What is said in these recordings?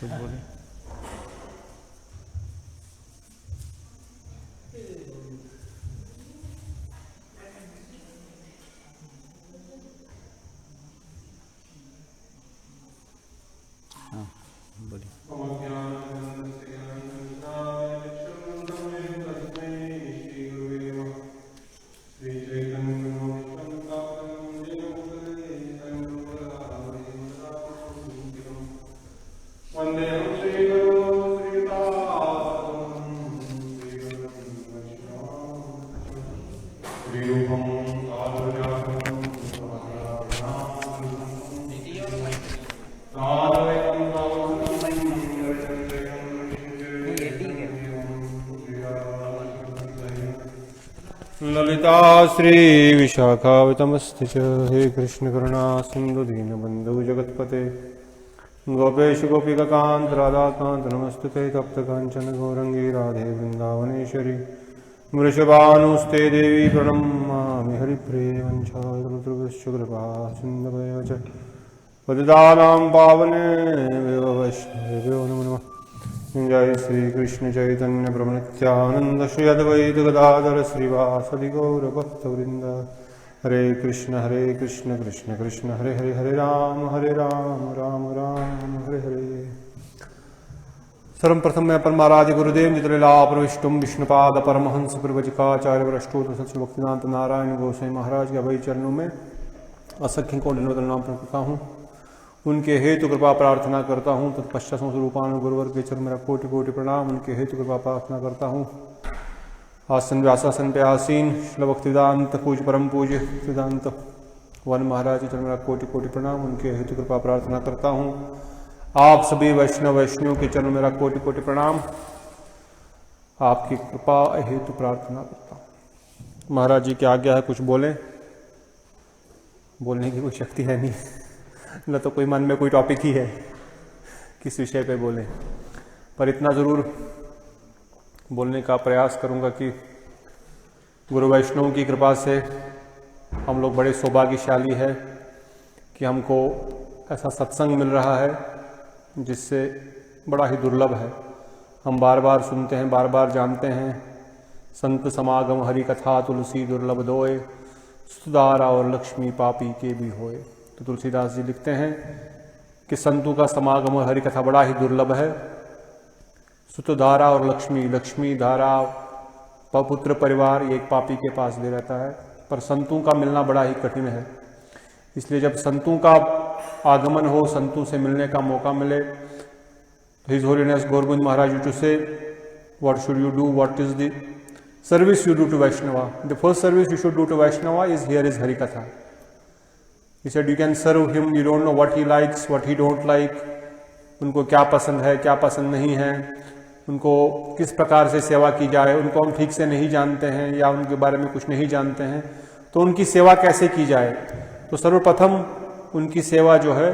कुछ बोले। हाँ बोलिए। ललिता श्री विशाखावतमस्ति च। हे कृष्ण करुणा सिंधु दीनबंधु जगत्पते गोपेश गोपिकांत राधाकांत नमस्तुते तप्त कांचन गौरंगी राधे वृंदावनेश्वरी वृषभानुस्ते देवी प्रणमामि हरिप्रिये वंशावतृभ्यश्च कृपा सिन्धुभ्यो च पतितानां पावनेभ्यो वैष्णवेभ्यो नमो नमः। जय श्री कृष्ण चैतन्य प्रभु नित्यानंद श्री अद्वैत गदाधर श्रीवासदि गौर भक्तवृंद। हरे कृष्ण कृष्ण कृष्ण हरे हरे हरे राम राम राम हरे हरे। सर्वप्रथम मैं परमाराध्य गुरुदेव जितलीला प्रविष्टुम विष्णुपाद परमहंस प्रवचकाचार्य वृष्टोत सच भक्तिनाथ नारायण गोसाई महाराज के अभय चरणों में असंख्य को नाम करता हूँ। उनके हेतु कृपा प्रार्थना करता हूँ। तत्पश्चात स्वरूपान गुरुवर के चरण मेरा कोटि कोटि प्रणाम। उनके हेतु कृपा प्रार्थना करता हूँ। आसन व्यासासन पे आसीन श्रील भक्तिवेदांत पूज्य परम पूज्य वेदांत वन महाराज के चरण मेरा कोटि कोटि प्रणाम। उनके हेतु कृपा प्रार्थना करता हूँ। आप सभी वैष्णव के चरण मेरा कोटि कोटि प्रणाम। आपकी कृपा हेतु प्रार्थना करता हूँ। महाराज जी की आज्ञा है कुछ बोलें। बोलने की कोई शक्ति है नहीं, न तो कोई मन में कोई टॉपिक ही है किस विषय पे बोलें, पर इतना ज़रूर बोलने का प्रयास करूंगा कि गुरु वैष्णव की कृपा से हम लोग बड़े सौभाग्यशाली है कि हमको ऐसा सत्संग मिल रहा है जिससे बड़ा ही दुर्लभ है। हम बार बार सुनते हैं, बार बार जानते हैं, संत समागम हरि कथा तुलसी दुर्लभ दोए, सुधारा और लक्ष्मी पापी के भी होए। तो तुलसीदास जी लिखते हैं कि संतों का समागम और हरि कथा बड़ा ही दुर्लभ है। सुतधारा और लक्ष्मी धारा पुत्र परिवार ये एक पापी के पास दे रहता है, पर संतों का मिलना बड़ा ही कठिन है। इसलिए जब संतों का आगमन हो, संतों से मिलने का मौका मिले, तो his holiness Gaurgunj Maharaj used to say what should you do, what is the service you do to Vaishnava. The first service you should do to Vaishnava is hear is Hari katha. He said you can serve him, you don't know what he likes, what he don't like, उनको क्या पसंद है, क्या पसंद नहीं है, उनको किस प्रकार से सेवा की जाए, उनको हम ठीक से नहीं जानते हैं या उनके बारे में कुछ नहीं जानते हैं, तो उनकी सेवा कैसे की जाए। तो सर्वप्रथम उनकी सेवा जो है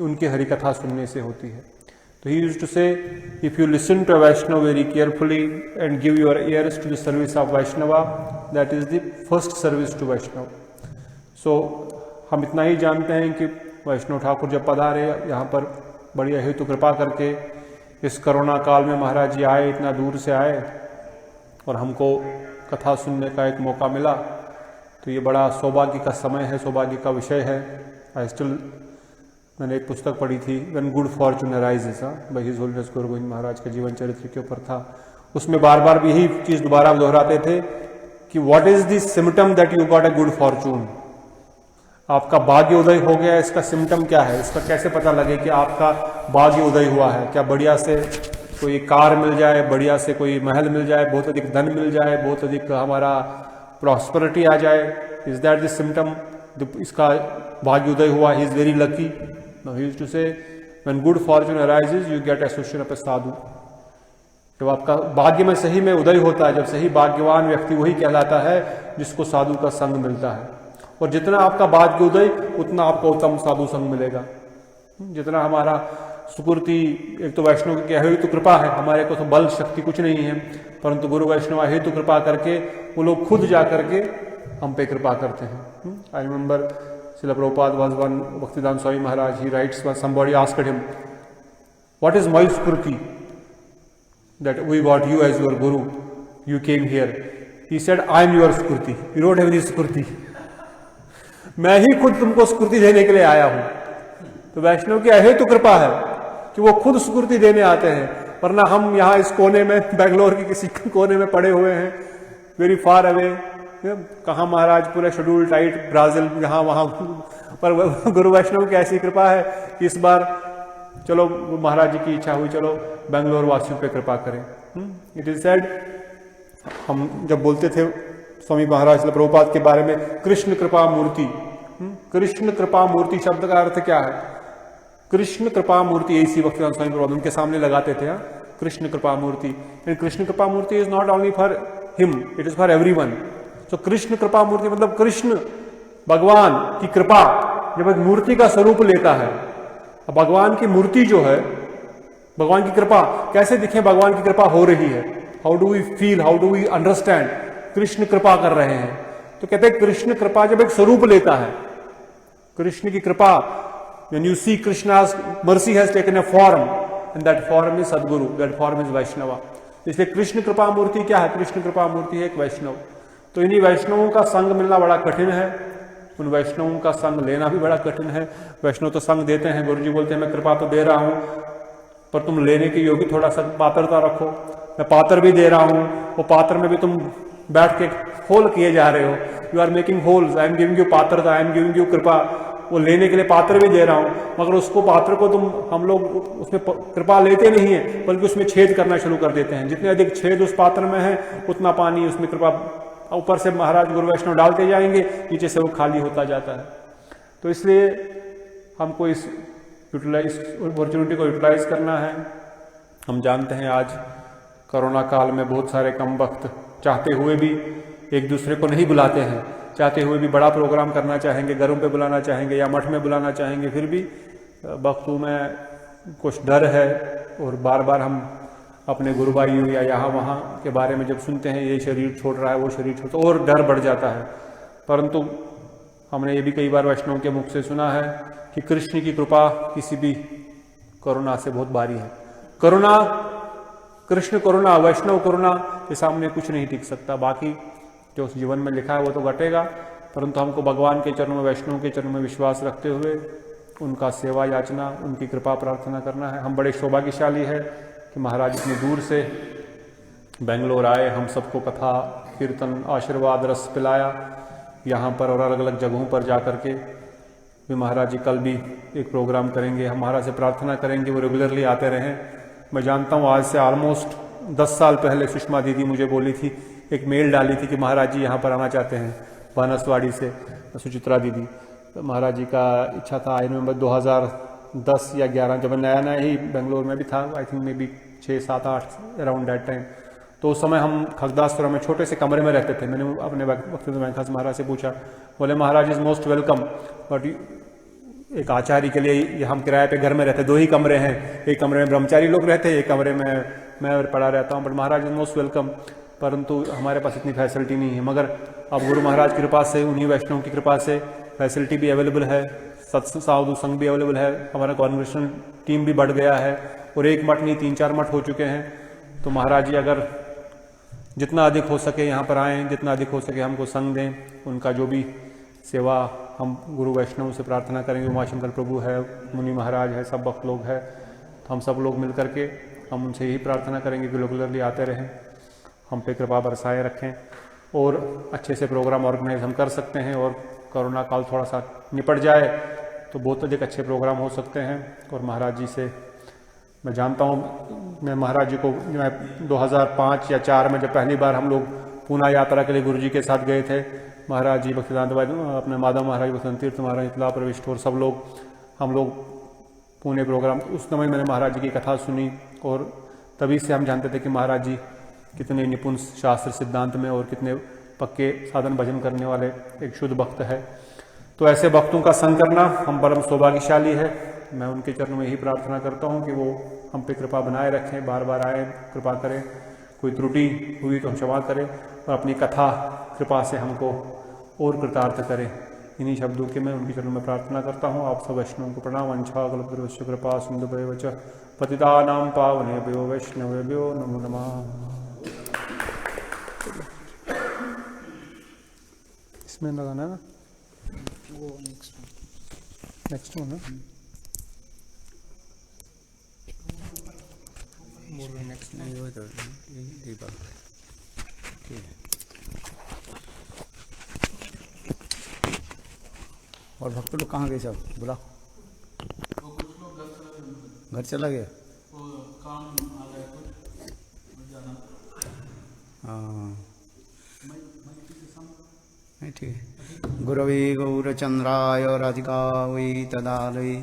उनकी हरि कथा सुनने से होती है। तो he used to say, if you listen to a Vaishnava very carefully and give your ears to the service of Vaishnava, that is the first service to Vaishnava. So हम इतना ही जानते हैं कि वैष्णव ठाकुर जब पधारे यहाँ पर बढ़िया हेतु कृपा करके इस कोरोना काल में महाराज जी आए, इतना दूर से आए और हमको कथा सुनने का एक मौका मिला, तो ये बड़ा सौभाग्य का समय है, सौभाग्य का विषय है। मैंने एक पुस्तक पढ़ी थी when good fortune arises by his holiness Gaurgovind Maharaj के जीवन चरित्र के ऊपर था। उसमें बार बार भी यही चीज़ दोबारा दोहराते थे कि what is the symptom that you got a good Fortune. आपका भाग्य उदय हो गया, इसका सिम्टम क्या है, इसका कैसे पता लगे कि आपका भाग्य उदय हुआ है। क्या बढ़िया से कोई कार मिल जाए, बढ़िया से कोई महल मिल जाए, बहुत अधिक धन मिल जाए, बहुत अधिक हमारा प्रॉस्पेरिटी आ जाए, इज दैट द सिम्टम इसका भाग्य उदय हुआ, he is very lucky. Now he used to say when good fortune arises you get association of a sadhu. जब आपका भाग्य में सही में उदय होता है, जब सही भाग्यवान व्यक्ति वही कहलाता है जिसको साधु का संग मिलता है। और जितना आपका भाग्य उदय उतना आपको उत्तम साधु संग मिलेगा। जितना हमारा सुकृति, एक तो वैष्णव की हेतु कृपा है, हमारे को तो बल शक्ति कुछ नहीं है, परंतु गुरु वैष्णव हेतु कृपा करके वो लोग खुद जा करके हम पे कृपा करते हैं। I remember Srila Prabhupada was one, Bhaktivedanta Swami Maharaj, he writes, somebody asked him, What is my Spurti? That we got you as your Guru. You came here. He said, I am your Spurti. You don't have any Spurti. मैं ही खुद तुमको स्फूर्ति देने के लिए आया हूं। तो वैष्णव की अहेतु कृपा है कि वो खुद स्फूर्ति देने आते हैं, वरना हम यहाँ इस कोने में, बेंगलोर के किसी कोने में पड़े हुए हैं, वेरी फार अवे। कहाँ महाराज पूरा शेड्यूल टाइट, ब्राजील यहाँ वहाँ, पर गुरु वैष्णव की ऐसी कृपा है कि इस बार चलो महाराज जी की इच्छा हुई, चलो बेंगलोर वासियों पे कृपा करें। इट इज सेड, हम जब बोलते थे स्वामी महाराज प्रभुपाद के बारे में, कृष्ण कृपा मूर्ति। कृष्ण कृपा मूर्ति शब्द का अर्थ क्या है? कृष्ण कृपा मूर्ति, ऐसी भक्तिवेदांत स्वामी प्रभुपाद उनके सामने लगाते थे, कृष्ण कृपा मूर्ति। And Krishna Kripa Murti is not only for him, it is for everyone. तो कृष्ण कृपा मूर्ति मतलब कृष्ण भगवान की कृपा जब एक मूर्ति का स्वरूप लेता है, भगवान की मूर्ति जो है, भगवान की कृपा कैसे दिखे, भगवान की कृपा हो रही है, how do we feel, how do we understand, Krishna कृपा कर रहे हैं। तो कहते हैं कृष्ण कृपा जब एक स्वरूप लेता है, कृष्ण की कृपा, when you see Krishna's mercy has taken a form and that form is Sadguru, that form is Vaishnava। इसलिए कृष्ण कृपा मूर्ति क्या है? कृष्ण कृपा मूर्ति है एक वैष्णव। तो इन्हीं वैष्णवों का संग मिलना बड़ा कठिन है, उन वैष्णवों का संग लेना भी बड़ा कठिन है। वैष्णव तो संग देते हैं, गुरु जी बोलते हैं मैं कृपा तो दे रहा हूं, पर तुम लेने के योग्य थोड़ा सा पात्रता रखो। मैं पात्र भी दे रहा हूं, वो पात्र में भी तुम बैठ के होल किए जा रहे हो, you are making holes. I am giving you पात्रता, आई एम गिविंग यू कृपा। वो लेने के लिए पात्र भी दे रहा हूं, मगर उसको पात्र को हम लोग उसमें कृपा लेते नहीं है, बल्कि उसमें छेद करना शुरू कर देते हैं। जितने अधिक छेद उस पात्र में है, उतना पानी उसमें कृपा ऊपर से महाराज गुरु वैष्णव डालते जाएंगे, नीचे से वो खाली होता जाता है। तो इसलिए हमको इस अपॉर्चुनिटी को यूटिलाइज करना है। हम जानते हैं आज कोरोना काल में बहुत सारे कम वक्त चाहते हुए भी एक दूसरे को नहीं बुलाते हैं, चाहते हुए भी बड़ा प्रोग्राम करना चाहेंगे, घरों पे बुलाना चाहेंगे या मठ में बुलाना चाहेंगे, फिर भी वक्तों में कुछ डर है। और बार बार हम अपने गुरु भाइयों या यहाँ वहाँ के बारे में जब सुनते हैं, ये शरीर छोड़ रहा है, वो शरीर छोड़, और डर बढ़ जाता है। परंतु हमने ये भी कई बार वैष्णव के मुख से सुना है कि कृष्ण की कृपा किसी भी कोरोना से बहुत भारी है। करुणा, कृष्ण करुणा, वैष्णव करुणा के सामने कुछ नहीं टिक सकता। बाकी जो उस जीवन में लिखा है वो तो घटेगा, परंतु हमको भगवान के चरणों में, वैष्णव के चरणों में विश्वास रखते हुए उनका सेवा याचना, उनकी कृपा प्रार्थना करना है। हम बड़े सौभाग्यशाली है कि महाराज इतनी दूर से बेंगलोर आए, हम सबको कथा कीर्तन आशीर्वाद रस पिलाया यहाँ पर और अलग अलग जगहों पर जा कर के भी। महाराज जी कल भी एक प्रोग्राम करेंगे, हम महाराज से प्रार्थना करेंगे वो रेगुलरली आते रहें। मैं जानता हूँ आज से ऑलमोस्ट 10 साल पहले सुषमा दीदी मुझे बोली थी, एक मेल डाली थी कि महाराज जी यहाँ पर आना चाहते हैं, बानसवाड़ी से सुचित्रा दीदी। तो महाराज जी का इच्छा था, आई रिमेंबर 2010 या 11 जब मैं नया नया ही बेंगलोर में भी था, I think may be 6, 7, 8 around that time. तो उस समय हम खगदासपुरा में छोटे से कमरे में रहते थे। मैंने अपने वक्त में महाराज से पूछा, बोले महाराज इज मोस्ट वेलकम, बट एक आचार्य के लिए हम किराए पे घर में रहते, 2 ही कमरे हैं, एक कमरे में ब्रह्मचारी लोग रहते हैं, एक कमरे में मैं पड़ा रहता हूँ, but Maharaj is most welcome. परंतु हमारे पास इतनी फैसिलिटी नहीं है, मगर अब गुरु महाराज की कृपा से, उन्हीं वैष्णव की कृपा से फैसिलिटी भी अवेलेबल है, साधु संघ भी अवेलेबल है, हमारा कॉन्ग्रेगेशन टीम भी बढ़ गया है, और एक मठ नहीं 3-4 मठ हो चुके हैं। तो महाराज जी अगर जितना अधिक हो सके यहाँ पर आएँ, जितना अधिक हो सके हमको संग दें, उनका जो भी सेवा हम गुरु वैष्णव से प्रार्थना करेंगे। उमाशंकर प्रभु है, मुनि महाराज है, सब भक्त लोग हैं, तो हम सब लोग मिल करके हम उनसे यही प्रार्थना करेंगे कि रेगुलरली आते रहें, हम पे कृपा बरसाए रखें, और अच्छे से प्रोग्राम ऑर्गेनाइज हम कर सकते हैं। और कोरोना काल थोड़ा सा निपट जाए तो बहुत अधिक अच्छे प्रोग्राम हो सकते हैं। और महाराज जी से मैं जानता हूँ, मैं महाराज जी को मैं 2005 या 4 में जब पहली बार हम लोग पूना यात्रा के लिए गुरु जी के साथ गए थे, महाराज जी भक्तिवेदांत अपने माधव महाराज भक्तिवेदांत तीर्थ महाराज इतला प्रविष्ट और सब लोग, हम लोग पुणे प्रोग्राम, उस समय मैंने महाराज जी की कथा सुनी, और तभी से हम जानते थे कि महाराज जी कितने निपुण शास्त्र सिद्धांत में और कितने पक्के साधन भजन करने वाले एक शुद्ध भक्त है। तो ऐसे भक्तों का संग करना हम परम सौभाग्यशाली है। मैं उनके चरणों में यही प्रार्थना करता हूँ कि वो हम पे कृपा बनाए रखें, बार बार आए, कृपा करें, कोई त्रुटि हुई तो हम क्षमा करें, और अपनी कथा कृपा से हमको और कृतार्थ करें। इन्हीं शब्दों के मैं उनके चरणों में प्रार्थना करता हूँ। आप सब वैष्णवों को प्रणाम। वंशाकल्पतरुश्च कृपा सिन्धुभ्यो च पतितानां पावनेभ्यो वैष्णवेभ्यो नमो नमः। इसमें लगाना है ना, वो नेक्स्ट वन है। नेक्स्ट नहीं हो तो दीपक ठीक है। और भक्त लोग कहाँ गए सब? बुला घर चला गया। हाँ नहीं ठीक है। गुरवे गौरचंद्राय राधिकावै तदालय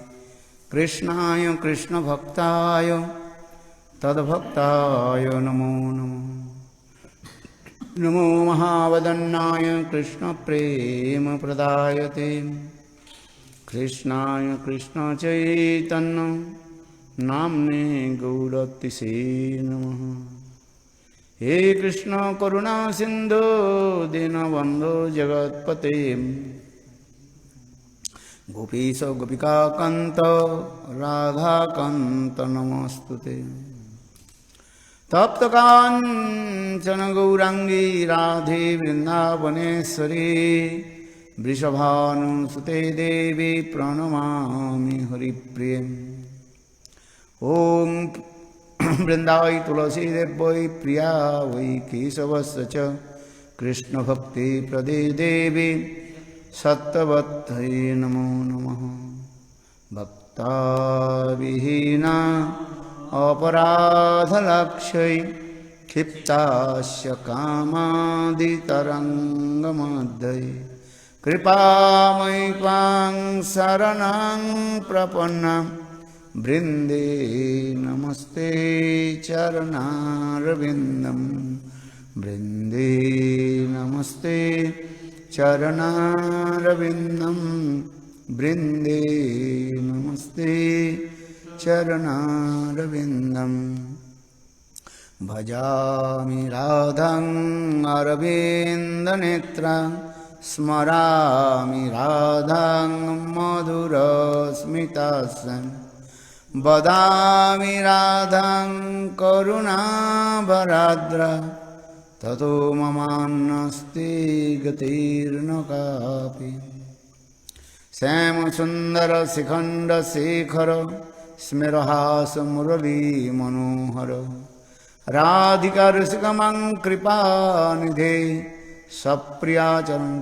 कृष्णाय कृष्णभक्ताय तद्भक्ताय नमो नमो। नमो महावदन्नाय कृष्णप्रेम प्रदायते कृष्णाय कृष्णचैतन्य नाम्ने गौरतिसे नमः। हे कृष्ण करुणा सिंधु दीनबंधु जगत्पते गोपीश गोपिका कांत राधा कांत नमस्तुते। तप्त कांचन गौरांगी राधे वृंदावनेश्वरी वृषभानुसुते देवी प्रणमामि हरिप्रिये। ओम वृंदावै तुलसी देवै प्रिया वै केशवस्य च कृष्ण भक्ति प्रदे देवी सत्यवत्यै नमो नमः। भक्ता विहीना अपराधलक्ष्यै क्षिप्तास्य कामादितरङ्गमध्ये कृपामयि त्वां शरणं प्रपन्ना वृंदे नमस्ते चरणारविंदम वृंदे नमस्ते चरणारविंदम वृंदे नमस्ते चरणारविंदम। भजामि राधां अरविन्दनेत्रां स्मरामि राधां मधुरस्मितास्यां वदामि राधां करुणाभराद्रा ततो ममान्नास्ति गतिर्न कापि। श्यामसुन्दरशिखण्डशेखर स्मेरहास मुरली मनोहर राधिका रसिकमं कृपानिधे सप्रियाचरण।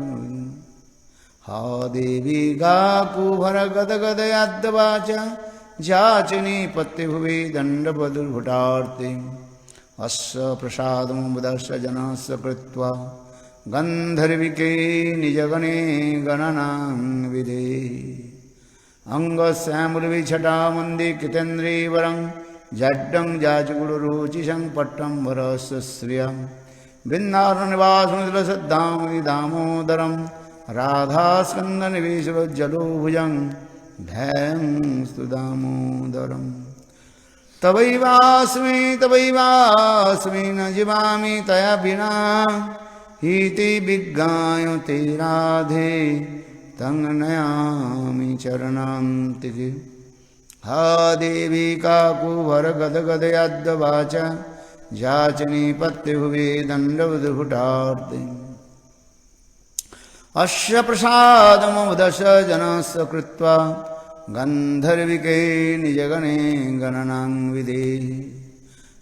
हा देवी गाकुभर गदगदयाद्वाचा जाचनी पत्युभुवि दण्डवदुर्भुटार्ते अस्य प्रसादमुदस्य जनस्य कृत्वा गन्धर्विके निजगणे गणनां विधे। अङ्गश्यामलविछटामन्दे कृतेन्द्रीवरं जड्डं जाजगुरुरुचिशं पट्टम्बरस्य श्रियं वृन्दारण्यवासमुदलसद्धामि दामोदरं राधास्कन्दनिवेशलोज्जलोभुजं ध्यायन्तु दामोदरम्। तवैवास्मि न जीवामि तया विना इति विज्ञायते राधे तं नयामि चरणान्तिके। हा देवी काकुभर गदगदयाद्वाचा जाचनी पत्युभुवि दण्डवदुर्भुटार्ते अस्य प्रसादमुदस्य जनस्य कृत्वा गन्धर्विके निजगणे गणनां विधे।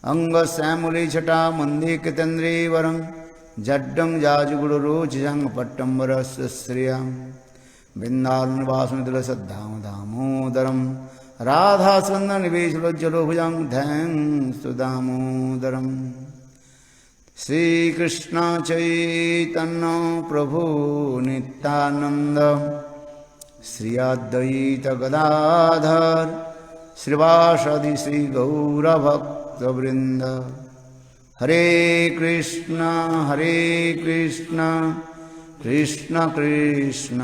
अङ्गश्यामलछटामन्दे कृतेन्द्रीवरं जड्डं जाजगुरुरुचिशं पट्टम्बरस्य श्रियं वृन्दारण्यवासमुदलसद्धाम दामोदरं राधास्कन्दनिवेशलोज्जलोभुजं ध्यायन्तु दामोदरम्। श्रीकृष्ण चैतन्य प्रभु नित्यानंद श्री अद्वैत गदाधर श्रीवासदि श्री गौरभक्तवृंद। हरे कृष्ण कृष्ण कृष्ण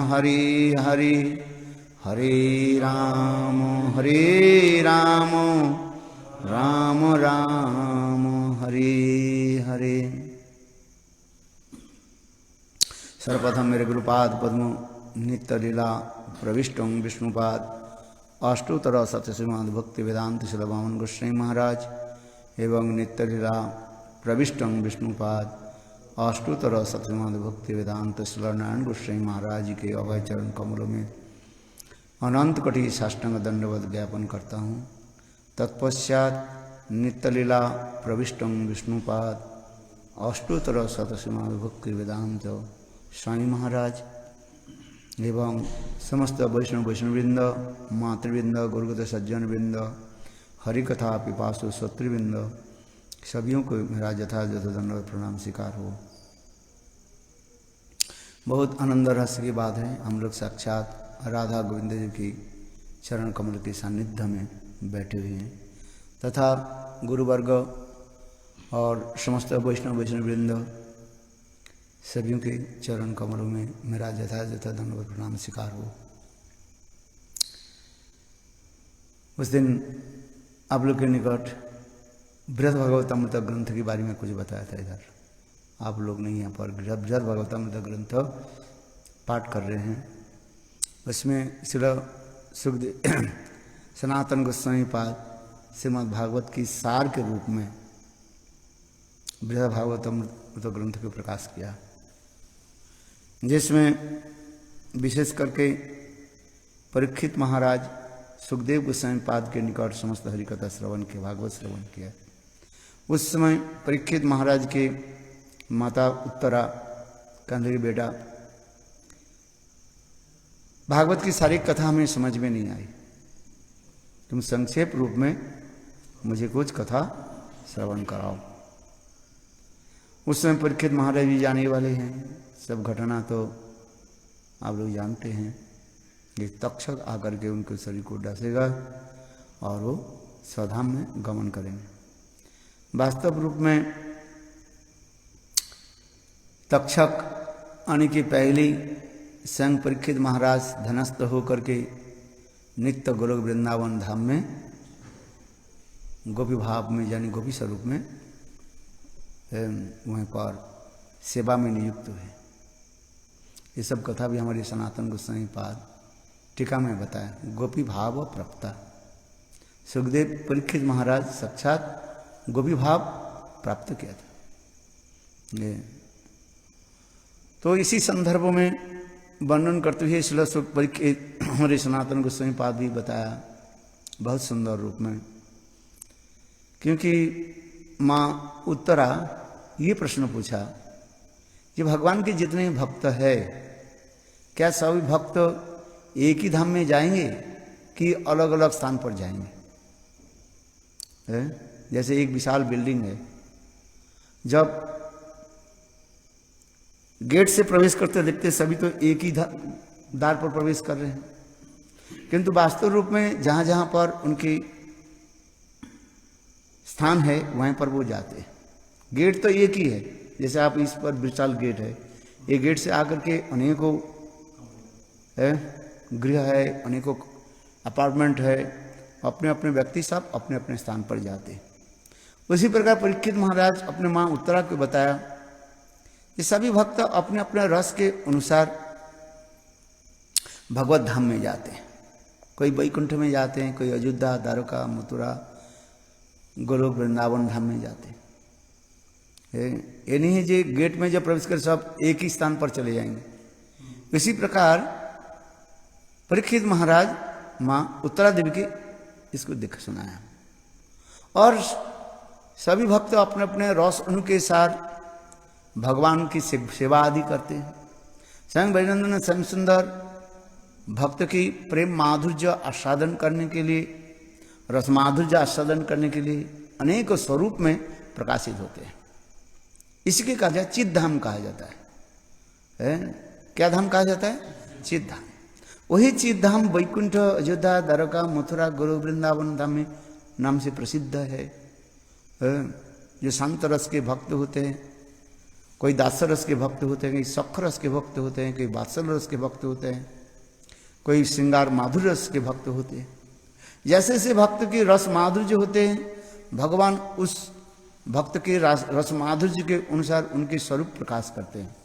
हरे हरे हरे राम राम राम हरे हरे। सर्वप्रथम मेरे गुरुपाद पद्म नित्यलीला प्रविष्टं विष्णुपाद अष्टोत्तर सत्यश्रीमद् भक्ति वेदांत शिलवामन गोस्वामी महाराज एवं नित्यलीला प्रविष्टं विष्णुपाद अष्टोत्तर सत्यश्रीमद् भक्ति वेदांत शिलनारायण गोस्वामी महाराज के अभय चरण कमलों में अनंत कोटि साष्टांग दंडवत ज्ञापन करता हूँ। तत्पश्चात नित्यलीला प्रविष्टं विष्णुपाद अष्टोत्तर सतश्रीमद् भक्ति वेदांत स्वामी महाराज एवं समस्त वैष्णववृंद, मातृवृंद, गुरुगत सज्जन वृंद, हरिकथा पिपासु शत्रुवृंद सभियों को मेरा यथायथ दंडवत प्रणाम स्वीकार हो। बहुत आनंद रहस्य की बात है, हम लोग साक्षात राधा गोविंद जी की चरण कमल के सानिध्य में बैठे हुए हैं तथा गुरुवर्ग और समस्त वैष्णववृंद सभियों के चरण कमलों में मेरा यथायथ दंडवत प्रणाम स्वीकार हो। उस दिन आप लोग के निकट बृहद भागवतामृत ग्रंथ के बारे में कुछ बताया था। इधर आप लोग नहीं यहाँ पर बृहद भागवतामृत ग्रंथ पाठ कर रहे हैं। उसमें सुखदेव सनातन गोस्वामी पाद श्रीमद् भागवत की सार के रूप में बृहद भागवतामृत ग्रंथ को प्रकाश किया, जिसमें विशेष करके परीक्षित महाराज सुखदेव गोस्वामी पाद के निकट समस्त हरिकथा श्रवण के भागवत श्रवण किया। उस समय परीक्षित महाराज के माता उत्तरा कहने की बेटा भागवत की सारी कथा हमें समझ में नहीं आई, तुम संक्षेप रूप में मुझे कुछ कथा श्रवण कराओ। उस समय परीक्षित महाराज भी जाने वाले हैं, सब घटना तो आप लोग जानते हैं। ये तक्षक आकर के उनके शरीर को डसेगा और वो स्वधाम में गमन करेंगे। वास्तव रूप में तक्षक आने की पहली स्वयं परीक्षित महाराज धनस्थ होकर के नित्य गोलोक वृंदावन धाम में गोपी भाव में यानी गोपी स्वरूप में वहीं पर सेवा में नियुक्त हुए। ये सब कथा भी हमारी सनातन गोस्वामी पाद टीका में बताया। गोपी भाव प्राप्ता, सुखदेव परीक्षित महाराज साक्षात गोपी भाव प्राप्त किया था। ये तो इसी संदर्भ में वर्णन करते हुए शिला सुख परीक्षित हमारे सनातन गोस्वामी पाद भी बताया बहुत सुंदर रूप में, क्योंकि माँ उत्तरा ये प्रश्न पूछा कि भगवान के जितने भक्त है क्या सभी भक्त एक ही धाम में जाएंगे कि अलग अलग स्थान पर जाएंगे? जैसे एक विशाल बिल्डिंग है, जब गेट से प्रवेश करते देखते सभी तो एक ही द्वार पर प्रवेश कर रहे हैं, किंतु वास्तव रूप में जहाँ जहाँ पर उनकी स्थान है वहीं पर वो जाते हैं। गेट तो एक ही है, जैसे आप इस पर विशाल गेट है, ये गेट से आकर के अनेकों गृह है, अनेकों अपार्टमेंट है, अपने अपने व्यक्ति सब अपने अपने स्थान पर जाते हैं। उसी प्रकार परीक्षित महाराज अपने माँ उत्तरा को बताया कि सभी भक्त अपने अपने रस के अनुसार भगवत धाम में जाते हैं। कोई वैकुंठ में जाते हैं, कोई अयोध्या, द्वारका, मथुरा, गोलोक वृंदावन धाम में जाते हैं। ये नहीं है जो गेट में जब प्रवेश कर सब एक ही स्थान पर चले जाएंगे। इसी प्रकार परीक्षित महाराज माँ उत्तरा देवी के इसको दिख सुनाया और सभी भक्त अपने अपने रस अनु के साथ भगवान की सेवा आदि करते हैं। स्वयं वैनंदन स्वयं सुंदर भक्त की प्रेम माधुर्य आस्वादन करने के लिए, रस माधुर्य आस्वादन करने के लिए अनेक स्वरूप में प्रकाशित होते हैं। इसके कहा जाए चित्त धाम कहा जाता है। क्या धाम कहा जाता है? चित्त धाम। वही चित्त धाम वैकुंठ, अयोध्या, द्वारका, मथुरा, गोलोक वृंदावन धाम में नाम से प्रसिद्ध है। जो शांत रस के भक्त होते हैं, कोई दास रस के भक्त होते हैं, कोई सख रस के भक्त होते हैं, कोई वात्सल रस के भक्त होते हैं, कोई श्रृंगार माधुर्य रस के भक्त होते हैं। जैसे जैसे भक्त के रस माधुर्य होते हैं, भगवान उस भक्त के रस माधुर्य के अनुसार उनके स्वरूप प्रकाश करते हैं।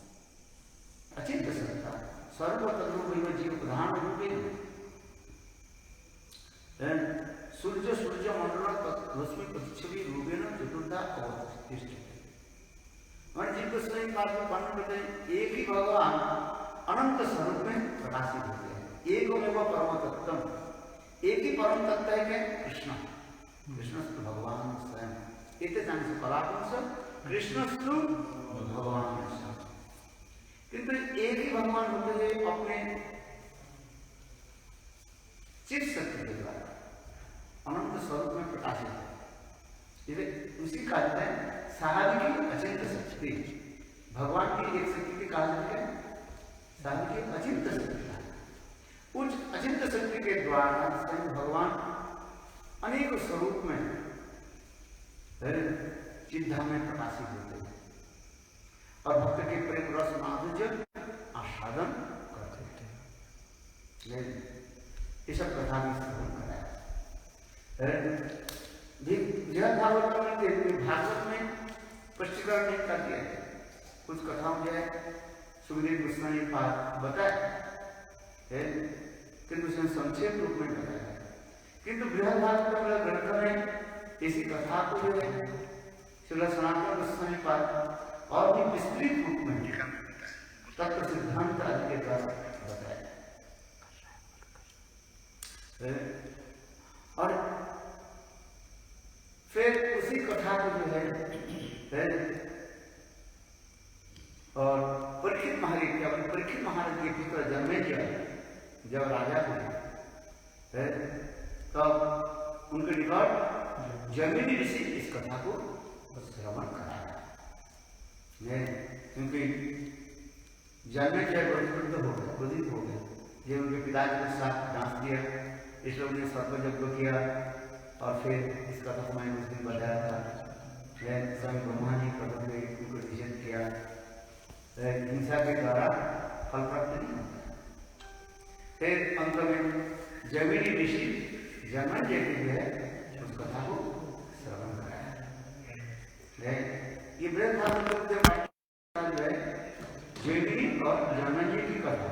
सूर्य मंडल रश्मि प्रतिच्छवि रूपेण चतुर्था अवस्थित। और जिनको स्वयं पाद में वर्णन करते हैं, एक ही भगवान अनंत स्वरूप में प्रकाशित होते हैं। एक परम तत्व, एक ही परम तत्व है क्या? कृष्ण। कृष्णस्तु भगवान स्वयं। इतने जान से कलापुंस कृष्णस्तु भगवान स्वयं। किंतु एक ही भगवान होते हैं अपने चित शक्ति के द्वारा अनंत स्वरूप में प्रकाशित है। उसी कहते हैं स्वाभाविक अचिंत शक्ति। भगवान की एक शक्ति की कहा जाती है स्वाभाविक अचिंत शक्ति। उस अचिंत शक्ति के द्वारा स्वयं भगवान अनेक स्वरूप में चिन्धाम में प्रकाशित होते हैं और भक्त के प्रेम रस माधुर्य आस्वादन करते हैं। ये सब कथा भी श्रवण कराया। भागवत में स्पष्टीकरण नहीं कर दिया है। कुछ कथाओं जो है सुखदेव गोस्वामी बताया किंतु उसने संक्षेप रूप में बताया है। किंतु बृहद भागवत ग्रंथ में इसी कथा को जो है श्रील सनातन गोस्वामी और भी विस्तृत रूप में तत्व सिद्धांत आदि के द्वारा बताया। और फिर उसी कथा को जो है और परीक्षित महाराज के पुत्र जन्मे जब राजा हुए तब उनके निकट जमीनी ऋषि इस कथा को श्रवण कराया। क्योंकि जन्मे क्रोधित हो गए। ये उनके पिताजी के साथ डांस दिया, इस लोग ने सर्पयज्ञ किया और फिर इस कथा को मैंने उस दिन बताया था। स्वयं ब्रह्मा जी प्रभु ने उनको निषेध किया। हिंसा के द्वारा फल प्राप्त नहीं होता। फिर अंत में जमीनी ऋषि जन्म जी जो है उस कथा को श्रवण कराया। ये बृहद भागवत जो है जमीनी और जन्म जी की कथा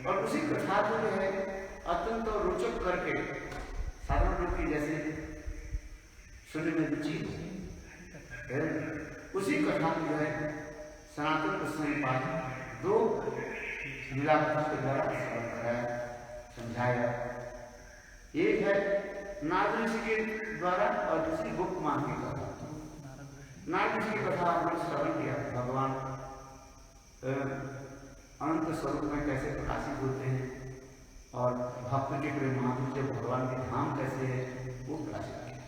और उसी कथा को जो है अत्यंत रोचक करके साधारण लोग की जैसे सुनने में रुचि है। उसी कथा को जो है सनातन गोस्वामी पाद दो लीला कथा के द्वारा श्रवण कराया, समझाया। एक है नारद ऋषि के द्वारा और दूसरी गोपकुमार की कथा। नारद ऋषि की कथा हमने श्रवण किया। भगवान अनंत स्वरूप में कैसे प्रकाशित होते हैं और भक्त के प्रेम माधुर्य भगवान के धाम कैसे है वो प्रकाशित किया।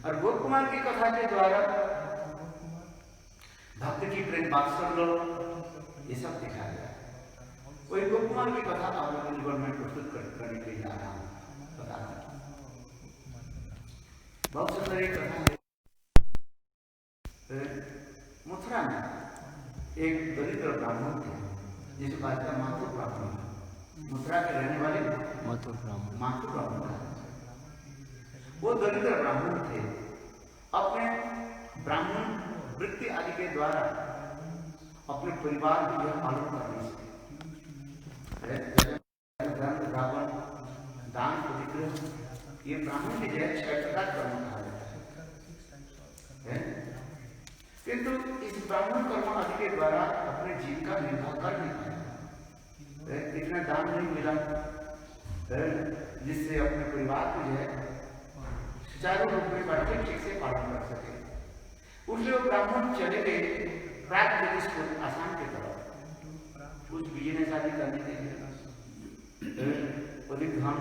और गोप कुमार की कथा के द्वारा भक्त की प्रेम वात्सल्य ये सब दिखाया गया। वही गोप कुमार की कथा आप लोगों के जीवन में प्रस्तुत करने के लिए जा रहा हूँ। बता बहुत सुंदर एक कथा है। मथुरा में एक दरिद्र ब्राह्मण थे जिसे कहा जाता है माथुर ब्राह्मण। मथुरा के रहने वाले माथुर ब्राह्मण। वो दरिद्र ब्राह्मण थे। अपने ब्राह्मण वृत्ति आदि के द्वारा अपने परिवार की यह पालन करने से धर्म रावण दान प्रतिग्रह ये ब्राह्मण की जय 6 प्रकार कर्म कहा जाता है। किंतु इस ब्राह्मण कर्म आदि के द्वारा अपने जीविका निर्वाह कर नहीं पाए। इतना दान नहीं मिला जिससे अपने परिवार को जो है सुचारू रूप में बैठे ठीक से पालन कर सके। उससे वो ब्राह्मण चले गए प्राग स्कूल आसाम की तरफ कुछ बिजनेस आदि करने के लिए अधिक धन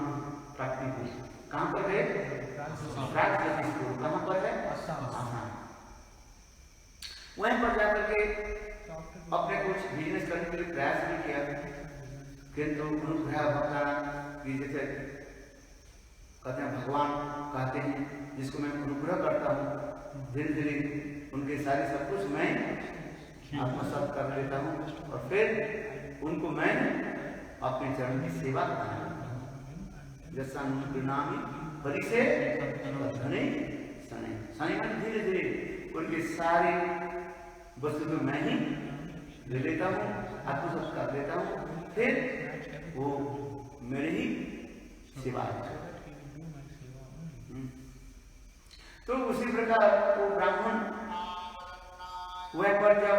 प्राप्ति हुई। कहाँ पर गए? प्राग स्कूल। कहाँ पर है? आसाम। वहीं पर जाकर के अपने कुछ बिजनेस करने के लिए प्रयास भी किया, किंतु अनुग्रह भगवान की जैसे कहते हैं भगवान कहते हैं जिसको मैं अनुग्रह करता हूँ धीरे धीरे उनके सारे सब कुछ मैं आत्मसात कर लेता हूँ और फिर उनको मैं अपने चरण की सेवा करता हूँ। जैसा नामी बड़ी से धने सने धीरे धीरे उनके सारे वस्तु को मैं ही ले लेता हूँ, आत्मसात कर लेता हूँ, फिर वो मेरे ही सेवा तो उसी प्रकार वो ब्राह्मण वह पर जब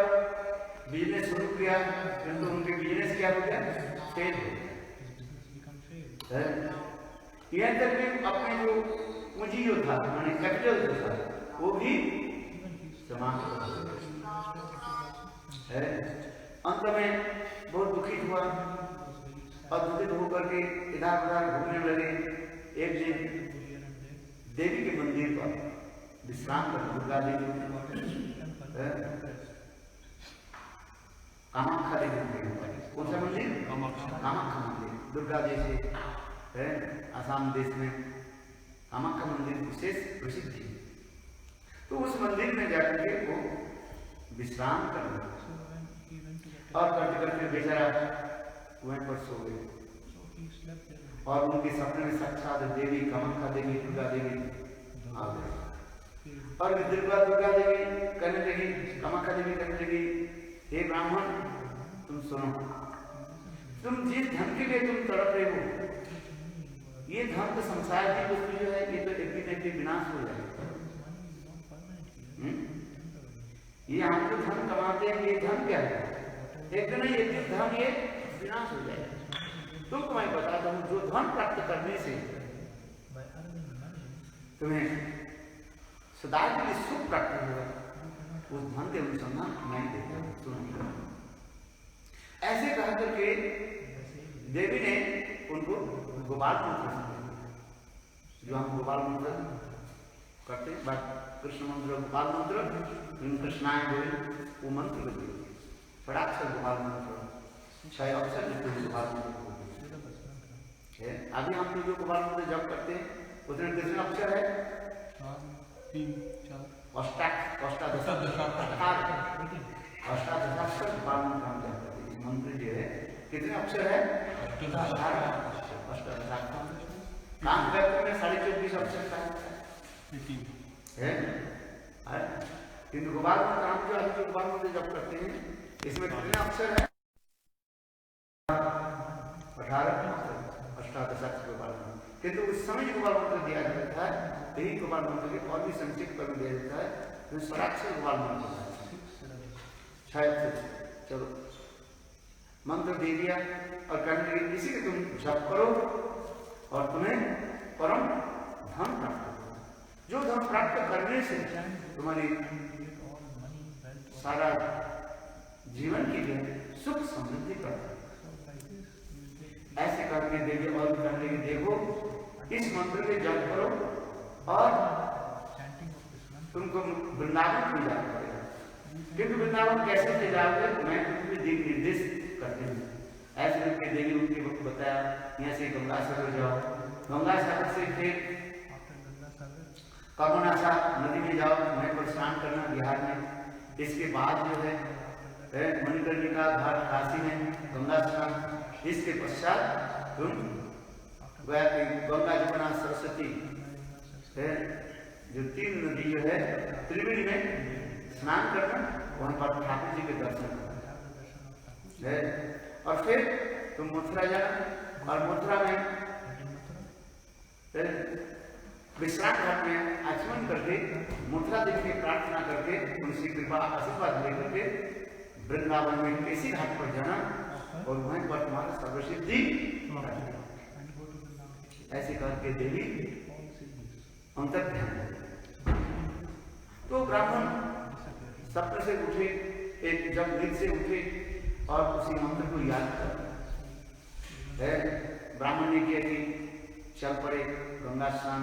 बिजनेस शुरू किया किंतु उनके बिजनेस क्या हो गया, फेल हो गया। यह तक कि अपने जो पूंजी जो था माने कैपिटल जो था वो भी समाप्त हो गया। अंत में बहुत दुखित हुआ और दुखित होकर के इधर उधर घूमने लगे। एक दिन देवी के मंदिर पर विश्राम कर दुर्गा देवी कामाख्या देवी मंदिर, कौन सा मंदिर, कामाख्या मंदिर, दुर्गा जैसे है आसाम देश में कामाख्या मंदिर विशेष प्रसिद्ध है। तो उस मंदिर में जाकर के वो विश्राम कर रहे और करते करते बेचारा वहीं पर सो गए और उनके सपने में साक्षात देवी कामाख्या देवी दुर्गा देवी आ गई और दुर्गा देवी कहने लगी, कामाख्या देवी कहने लगी, हे ब्राह्मण तुम सुनो, तुम जिस धन के लिए तुम तड़प रहे हो, ये धन तो संसार की वस्तु जो है ये तो एक दिन एक दिन विनाश हो जाएगा। ये हम जो धन कमाते हैं ये धन क्या है, एक दिन एक दिन धन ये विनाश हो जाएगा। तुमको मैं बताता हूँ जो धन प्राप्त करने से तुम्हें सदा के लिए सुख प्राप्त होगा उस धन के अनुसंधान मैं देता हूँ, सुनो। ऐसे कह करके देवी ने उनको गोपाल मंत्र जो हम गोपाल मंत्र करते हैं, कृष्ण मंत्र गोपाल मंत्र, कृष्णाय गोविंद वो मंत्र को दिए, फटाक्षर गोपाल मंत्र, 6 अक्षर गोपाल मंत्र है। अभी हम लोग जो गोपाल मंत्र जप करते हैं उसमें कितने अक्षर है, 3 4 अष्टादशाक्षर गोपाल मंत्र हम जप करते हैं। मंत्र जो है कितने अक्षर है, 18 काम करते में 24.5 अक्षर का है। किंतु गोपाल मंत्र हम जो अभी गोपाल मंत्र जप करते हैं इसमें कितने अक्षर है, 18 अष्टादशाक्षर गोपाल मंत्र। किंतु उस समय गोपाल मंत्र दिया जाता है यही गोपाल मंत्र के और भी संक्षिप्त कर दिया जाता है, तो स्वराक्षर गोपाल मंत्र शायद। चलो मंत्र दे दिया और कहने लगे किसी के तुम जप करो और तुम्हें परम धन प्राप्त होगा, जो धन प्राप्त करने से तुम्हारी सारा जीवन के लिए सुख समृद्धि प्राप्त। ऐसे करके देवी और कहने लगे देखो इस मंत्र के जप करो और तुमको वृंदावन ले जाना पड़ेगा, क्योंकि वृंदावन कैसे ले जाओगे मैं तुम्हें दिक निर्देश करते हैं। ऐसे करके देवी उनके वक्त बताया, यहाँ से गंगा सागर जाओ, गंगा सागर से फिर कर्मनाशा नदी में जाओ, वहीं पर स्नान करना बिहार में। इसके बाद जो है मणिकर्णिका घाट काशी में गंगा स्नान। इसके पश्चात तुम गंगा जमुना सरस्वती है जो 3 नदी जो है त्रिवेणी में स्नान करना, वहां पर ठाकुर जी के दर्शन करना है। और फिर तुम मथुरा जाना और मथुरा में विश्राम घाट में आचमन करके मथुरा देवी की प्रार्थना करके उनसे कृपा आशीर्वाद लेकर के वृंदावन में किसी घाट पर जाना और वहीं पर तुम्हारा सर्वसिद्धि। ऐसे करके देवी अंतर ध्यान। तो ब्राह्मण सपने से उठे, एक जब नींद से उठे और उसी मंत्र को याद कर ब्राह्मण ने किया कि चल पड़े गंगा स्नान,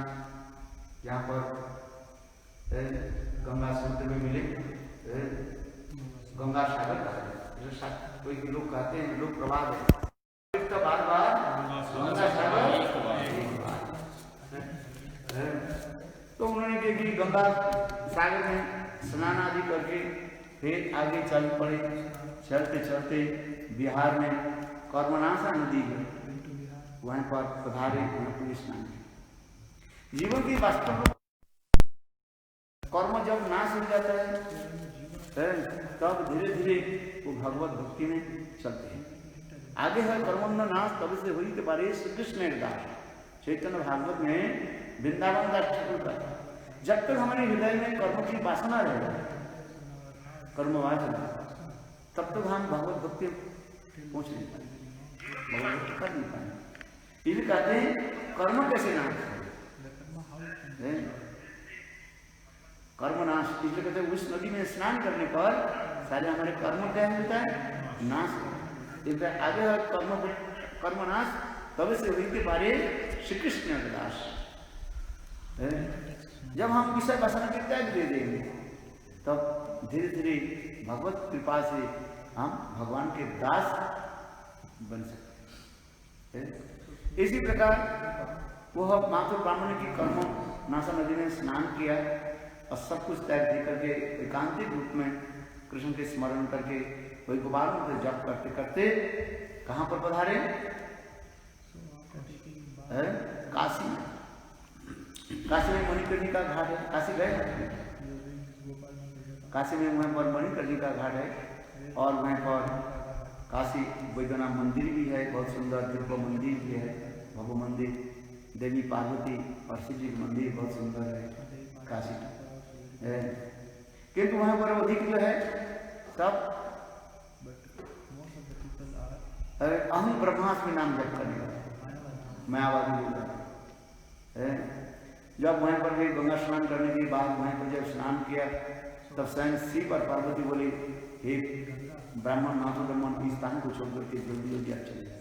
यहाँ पर गंगा समुद्र में मिले गंगा सागर का कोई लोग कहते हैं, लोग प्रवाद है तो बार बार गंगा सागर। तो उन्होंने क्या कि गंगा सागर में स्नान आदि करके फिर आगे चल पड़े। चलते चलते बिहार में कर्मनाशा नदी है, वहीं पर पधारे पुलिस स्नान। जीवन की वास्तव कर्म जब नाश हो जाता है तब धीरे धीरे वो भगवत भक्ति में चलते हैं। आगे है कर्मोन्न नाश तब से हुई के बारे श्री कृष्ण दास चैतन्य भागवत में वृंदावन दास ठाकुर का जब तक हमारे हृदय में कर्म की वासना रहेगा, कर्म वासना, तब तक हम भगवत भक्ति पहुंच नहीं पाएंगे, भगवत भक्ति कर नहीं पाएंगे। ये भी कहते हैं कर्म कैसे नाश है, कर्म नाश। इसलिए कहते हैं उस नदी में स्नान करने पर सारे हमारे कर्म क्या होता है, नाश। इसलिए आगे है कर्म नाश तब से हुई के बारे श्री कृष्ण दास। जब हम विषय वासना के त्याग दे देंगे तब धीरे धीरे भगवत कृपा से हम भगवान के दास बन सकते हैं। इसी प्रकार वह मातृ ब्राह्मण की कर्म नासा नदी में स्नान किया और सब कुछ त्याग दे करके एकांतिक रूप में कृष्ण के स्मरण करके वही गोपालों के जप करते करते कहाँ पर पधारे, काशी में। काशी में मणिकर्णिका घाट है, काशी गए, काशी में वहाँ पर मणिकर्णिका घाट है और वहाँ पर काशी वैद्यनाथ मंदिर भी है, बहुत सुंदर दिव्य मंदिर भी है, भव्य मंदिर, देवी पार्वती और शिव जी का मंदिर बहुत सुंदर है काशी। किंतु वहाँ पर अधिक जो है सब अहम ब्रह्मास्मि नाम जप करने का मायावादी लोग। जब वहाँ पर भी गंगा स्नान करने के बाद वहाँ पर जब स्नान किया तब स्वयं शिव और पार्वती बोले, हे ब्राह्मण नाथो ब्राह्मण इस स्थान को छोड़ करके जल्दी जल्दी आप चले जाए।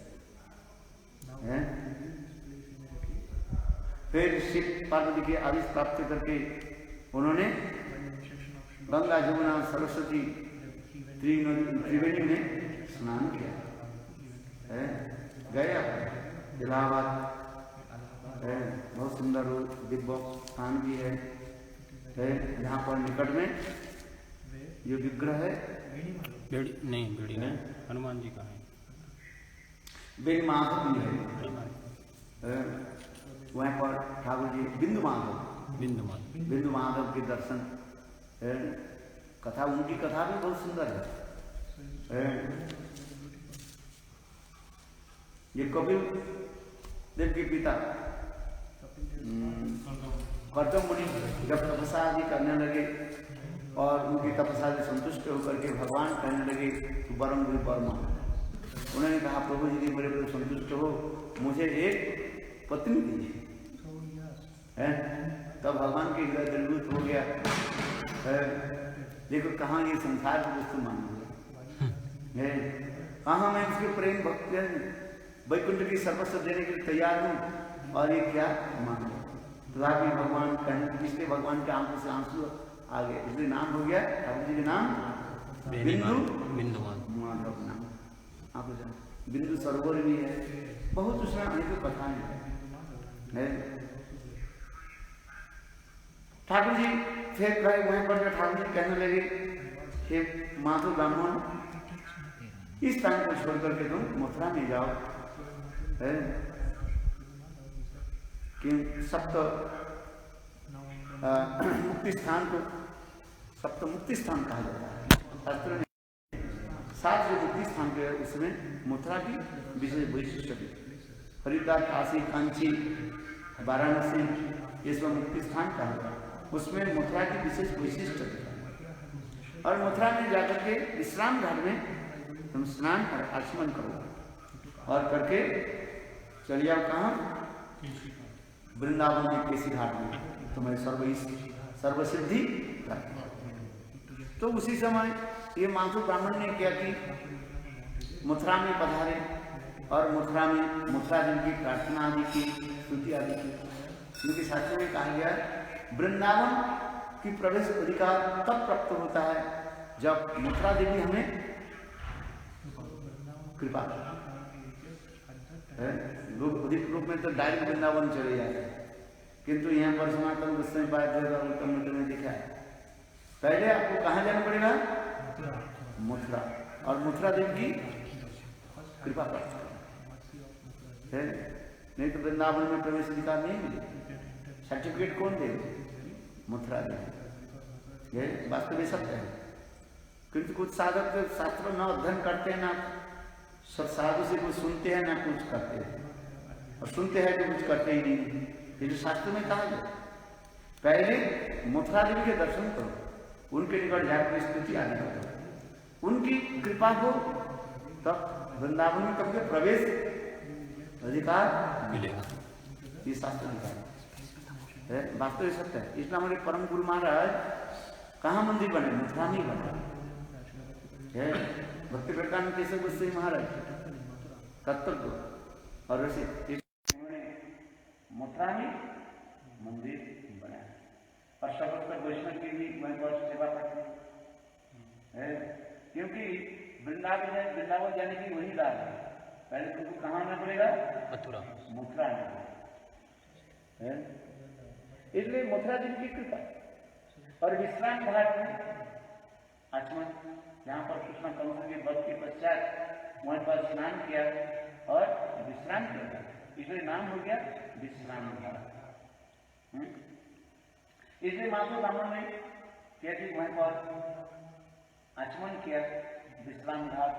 फिर शिव पार्वती के आदेश प्राप्त करके उन्होंने गंगा जमुना सरस्वती त्रिवेणी में स्नान किया। गए इलाहाबाद, बहुत सुंदर दिव्य स्थान भी है यहाँ पर निकट में जो विग्रह है, बेड़ी नहीं, हनुमान जी का है, बेड़ी माधव भी है वहाँ पर ठाकुर जी बिंदु माधव के दर्शन, कथा उनकी कथा भी बहुत सुंदर है। ये कपिल देव के पिता कर्दम मुनि जब तपस्या आदि करने लगे और उनकी तपस्या से संतुष्ट होकर के भगवान कहने लगे तो परम गुरु परमा, उन्होंने कहा प्रभु जी मेरे पर संतुष्ट हो, मुझे एक पत्नी दीजिए। तब भगवान के हृदय दंडूत हो गया। देखो कहाँ ये संसार की वस्तु मान है, कहाँ मैं उसके प्रेम भक्ति वैकुंठ की सर्वस्व देने के लिए तैयार हूँ और ये क्या मांग तथापि भगवान कहने, इसलिए भगवान के आंखों से आंसू आ गए, इसलिए नाम हो गया ठाकुर जी के नाम बिंदु माधव नाम। आप बिंदु सरोवर भी है, बहुत उसमें अनेकों कथाएं है। ठाकुर जी फिर गए वहीं पर ठाकुर जी कहने लगे, हे माधव ब्राह्मण इस स्थान को छोड़ करके तुम मथुरा में जाओ, कि सप्त मुक्ति स्थान को सप्त मुक्ति स्थान कहा जाता है शास्त्रों ने। 7 जो मुक्ति स्थान के उसमें मथुरा की विशेष वैशिष्ट है। हरिद्वार, काशी, कांची, वाराणसी ये सब मुक्ति स्थान कहा जाता है, उसमें मथुरा की विशेष वैशिष्ट है। और मथुरा में जाकर के विश्राम घाट में तुम स्नान कर आचमन करो और करके चलिए आओ कहाँ, वृंदावन में केसी घाट में तुम्हें सर्वसिद्धि। तो उसी समय ये माधव ब्राह्मण ने क्या कि मथुरा में पधारे और मथुरा में मथुरा जी की प्रार्थना आदि की, स्तुति आदि की। क्योंकि शास्त्र में कहा गया वृंदावन की प्रवेश अधिकार तब प्राप्त होता है जब मथुरा देवी हमें कृपा लोग अधिक रूप में तो डायरेक्ट वृंदावन चले जाते हैं, किंतु यहाँ पर सनातन गोस्वामी पाद में दिखा है पहले आपको कहाँ जाना पड़ेगा, मथुरा, और मथुरा देवी की कृपा प्राप्त है। नहीं तो वृंदावन में प्रवेश अधिकार नहीं मिले। सर्टिफिकेट कौन दे, मथुरा देवी। ये वास्तव में सत्य है। किंतु कुछ साधक शास्त्र न अध्ययन करते हैं, ना साधु से कुछ सुनते हैं ना कुछ करते हैं, और सुनते हैं तो कुछ करते ही नहीं। ये जो शास्त्र में कहा गया पहले मथुरा देवी के दर्शन करो, उनके निकट जाकर स्तुति आदि करो, उनकी कृपा हो तब वृंदावन में कभी प्रवेश अधिकार मिलेगा। ये शास्त्र अधिकार है, वास्तव सत्य है। इसलिए हमारे परम गुरु महाराज कहाँ मंदिर बने? मथुरा में बने है। भक्ति प्रकांड केशव गोस्वामी महाराज तत्व और वैसे उन्होंने मथुरा में मंदिर बनाया और सबसे वैष्णव की भी वहीं पर सेवा करते हैं, क्योंकि वृंदावन जाने की वही राह है। पहले तुमको कहाँ आना पड़ेगा? मथुरा आना पड़ेगा। इसलिए मथुरा जी की कृपा और विश्राम घाट में आचमन, यहाँ पर कृष्ण कंस के वध के पश्चात वहीं पर स्नान किया और विश्राम किया, इसलिए नाम हो गया विश्राम घाट। इसलिए माधव ब्राह्मण ने कैसे वहीं पर आचमन किया, विश्राम घाट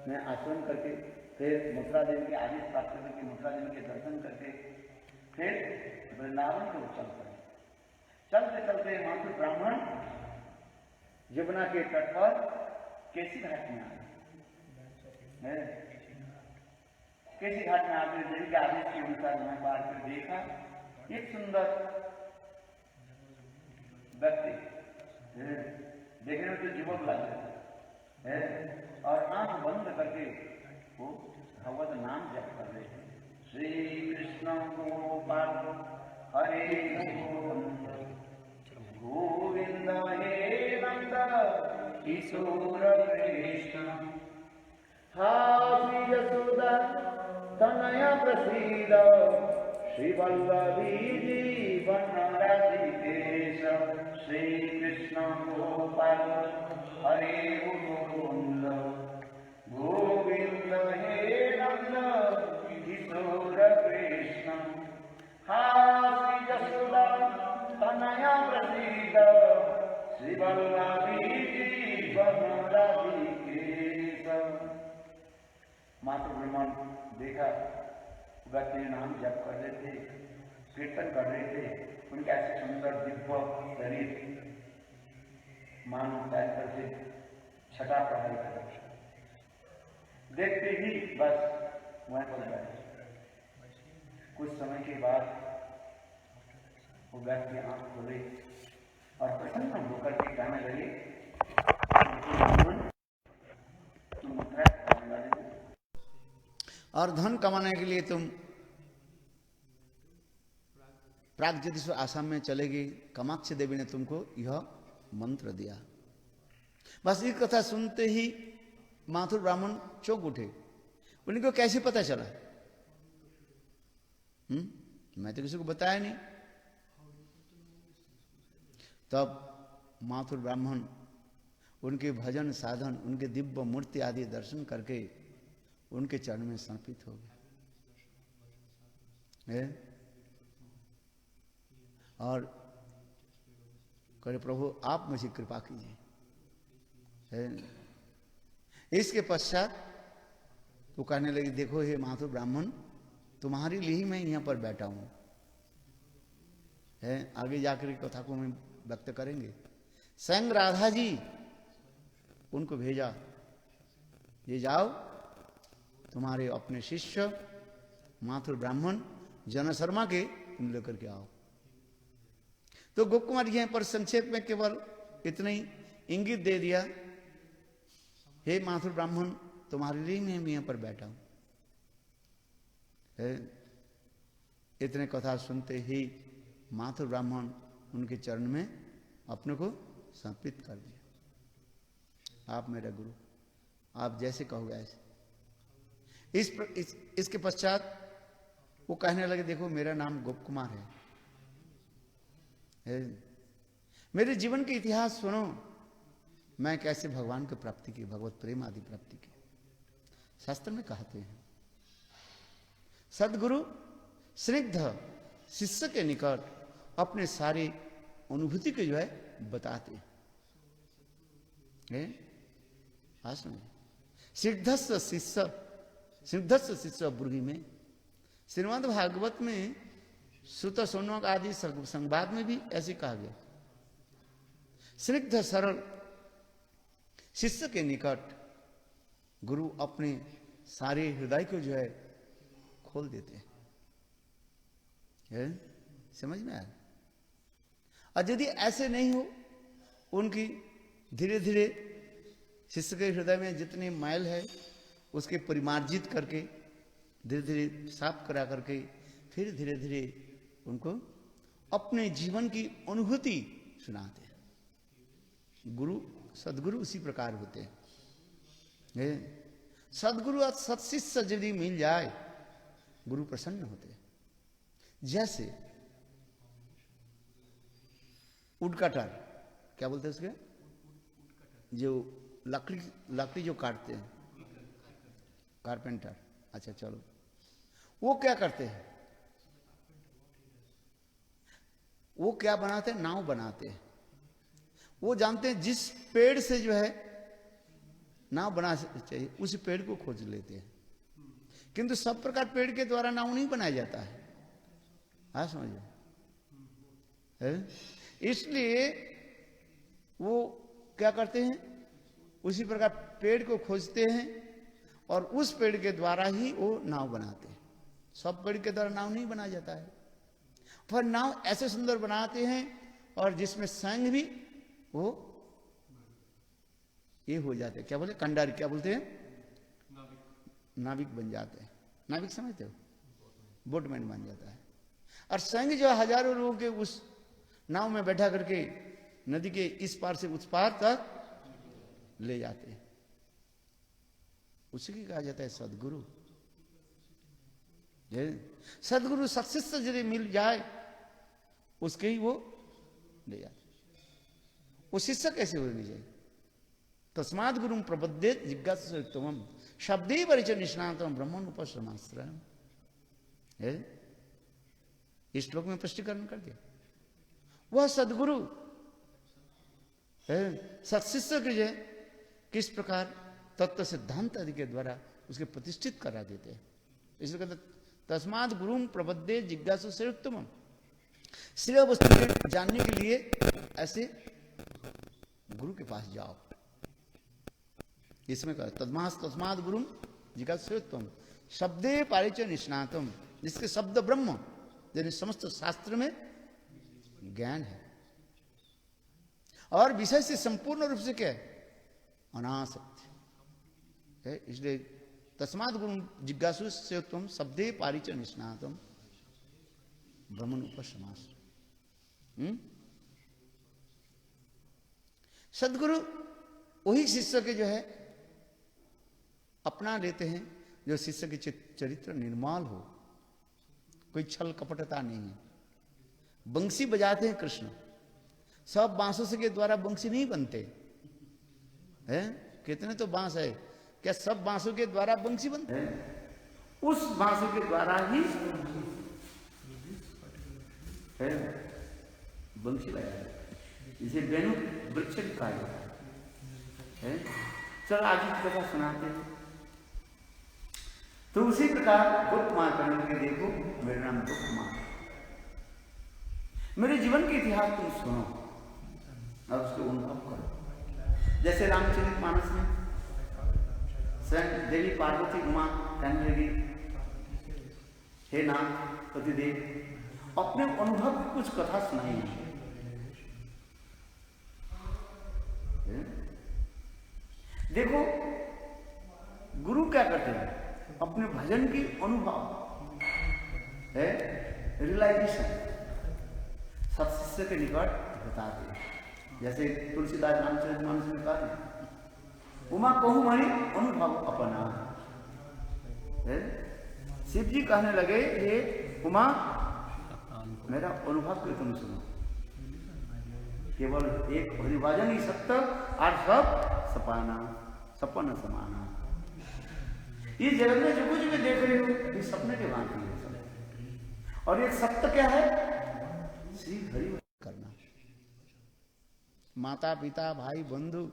में आचमन करके फिर मथुरा देवी के आदेश प्राप्त करके मथुरा देवी के दर्शन करके फिर वृंदावन को चलते चलते माधव ब्राह्मण यमुना के तट पर केसी घाट में आए। केसी घाट में आपने देवी के आदेश के अनुसार वहां बाहर कर देखा एक सुंदर व्यक्ति, देखने में तो युवक लग रहे है और आंख बंद करके वो भगवत नाम जप कर रहे हैं। श्री कृष्ण गोपाल हरे गोविंद गोविंद हे नंद किशोर कृष्ण श्री यशोदा तनया प्रसीद श्री वल्लभी जीवन राधिकेश श्री कृष्ण गोपाल हरे गोविंद गोविंद हे नंद किशोर कृष्ण श्री यशोदा तनया प्रसीद श्री वल्लभी जीवन राधिकेश। मातृ ब्रह्मण देखा व्यक्ति नाम जप कर रहे थे, कीर्तन कर रहे थे, उनके ऐसे सुंदर दिव्य शरीर मानो पैर से छटा पढ़ाई कर देखते ही बस वहीं पर गए। कुछ समय के बाद वो व्यक्ति आंख खोले और प्रसन्न होकर के कहने लगे, और धन कमाने के लिए तुम प्रागज्योतिष आसाम में चलेगी। कामाक्षी देवी ने तुमको यह मंत्र दिया। बस ये कथा सुनते ही माथुर ब्राह्मण चौंक उठे। उनको कैसे पता चला? मैं तो किसी को बताया नहीं। तब माथुर ब्राह्मण उनके भजन साधन, उनके दिव्य मूर्ति आदि दर्शन करके उनके चरण में समर्पित हो गए और कहे, प्रभु आप मुझे कृपा कीजिए। इसके पश्चात वो कहने लगी, देखो हे माथुर ब्राह्मण, तुम्हारे लिए ही मैं यहाँ पर बैठा हूं। आगे जाकर कथा को मैं व्यक्त करेंगे। स्वयं राधा जी उनको भेजा, ये जाओ तुम्हारे अपने शिष्य माथुर ब्राह्मण जन शर्मा के तुम लेकर के आओ। तो गोप कुमार जी पर संक्षेप में केवल इतने ही इंगित दे दिया, हे माथुर ब्राह्मण, तुम्हारे लिए मैं यहाँ पर बैठा हूं। इतने कथा सुनते ही माथुर ब्राह्मण उनके चरण में अपने को समर्पित कर दिया। आप मेरा गुरु, आप जैसे कहोगे ऐसे। इसके पश्चात वो कहने लगे, देखो मेरा नाम गोप कुमार है, मेरे जीवन के इतिहास सुनो, मैं कैसे भगवान की प्राप्ति की, भगवत प्रेम आदि प्राप्ति की। शास्त्र में कहते हैं, सदगुरु स्निग्ध शिष्य के निकट अपने सारे अनुभूति के जो है बताते हैं। सिद्धस्व शिष्य ब्रूहि में श्रीमद् भागवत में सुत सोनक आदि संवाद में भी ऐसे कहा गया। स्निग्ध सरल शिष्य के निकट गुरु अपने सारे हृदय को जो है खोल देते हैं। समझ में आया? और यदि ऐसे नहीं हो, उनकी धीरे धीरे शिष्य के हृदय में जितने मैल है उसके परिमार्जित करके धीरे धीरे साफ करा करके फिर धीरे धीरे उनको अपने जीवन की अनुभूति सुनाते हैं। गुरु सदगुरु उसी प्रकार होते हैं। सदगुरु और सत्शिष्य यदि मिल जाए, गुरु प्रसन्न होते हैं। जैसे वुडकटर, क्या बोलते हैं उसके, जो लकड़ी जो काटते हैं, कारपेंटर। अच्छा चलो, वो क्या करते हैं? वो क्या बनाते हैं? नाव बनाते हैं। वो जानते हैं जिस पेड़ से जो है नाव बना चाहिए उसी पेड़ को खोज लेते हैं। किंतु सब प्रकार पेड़ के द्वारा नाव नहीं बनाया जाता है। हाँ समझिए, इसलिए वो क्या करते हैं? उसी प्रकार पेड़ को खोजते हैं और उस पेड़ के द्वारा ही वो नाव बनाते हैं। सब पेड़ के द्वारा नाव नहीं बनाया जाता है। पर नाव ऐसे सुंदर बनाते हैं और जिसमें संग भी वो ये हो जाते हैं, क्या बोले, कंडारी, क्या बोलते हैं, नाविक बन जाते हैं। नाविक समझते हो? बोटमैन बन जाता है। और संग जो हजारों लोगों के उस नाव में बैठा करके नदी के इस पार से उस पार तक ले जाते हैं। उसी की कहा जाता है सदगुरु। सदगुरु सत्शिष्य यदि मिल जाए उसके ही वो ले जाते। वो शिष्य कैसे होने चाहिए? तस्माद गुरुम प्रपद्येत जिज्ञासुतमम शब्दे परिचय निष्णातम ब्रह्मण उपश्रमाश्रम। इस श्लोक में स्पष्टीकरण कर दिया। वह सदगुरु सत्शिष्य के जो किस प्रकार तत्व सिद्धांत आदि के द्वारा उसके प्रतिष्ठित करा देते हैं। इसलिए कहते तस्माद गुरुम प्रपद्ये जिज्ञासु श्रेयोत्तमम। श्रेय वस्तु के जानने के लिए ऐसे गुरु के पास जाओ। इसमें कहा तस्माद गुरुम जिज्ञासु श्रेयोत्तमम शब्दे पारिचय निष्णातम, जिसके शब्द ब्रह्म यानी समस्त शास्त्र में ज्ञान है और विषय से संपूर्ण रूप से क्या है? अनासक्त है। इसलिए तस्माद गुरु जिज्ञासु से तुम शब्दे पारिचय निष्णातम ब्रह्मण उपशमास। सदगुरु वही शिष्य के जो है अपना लेते हैं जो शिष्य के चरित्र निर्मल हो, कोई छल कपटता नहीं है। बंसी बजाते हैं कृष्ण, सब बांसों से के द्वारा बंसी नहीं बनते हैं। कितने तो बांस है, क्या सब बांसों के द्वारा बंसी बनते हैं? उस बांसों के द्वारा ही बंसी बजाते, इसे वेणु वृक्ष कहा जाता है। चलो आगे की कथा सुनाते हैं। तो उसी प्रकार गुप्त कुमार करने के देखो, मेरा नाम गुप्त कुमार, मेरे जीवन के इतिहास तुम सुनो और उसको अनुभव करो। जैसे रामचरित मानस में स्वयं देवी पार्वती उमा कहने लगी, हे नाथ पतिदेव अपने अनुभव की कुछ कथा सुनाई। देखो गुरु क्या करते हैं? अपने भजन की अनुभव है, रियलाइजेशन सत्शिष्य के निकट बताते हैं। जैसे तुलसीदास रामचरितमानस में कहा, उमा कहूं मणि अनुभव अपना है। शिव जी कहने लगे, ये उमा मेरा अनुभव को तुम सुनो। केवल एक हरिभजन ही सत्य और सब सपाना सपन समाना। ये जगत में जो कुछ भी देख रहे हो ये सपने के भांति है सब। और ये सत्य क्या है? श्री हरि करना। माता पिता भाई बंधु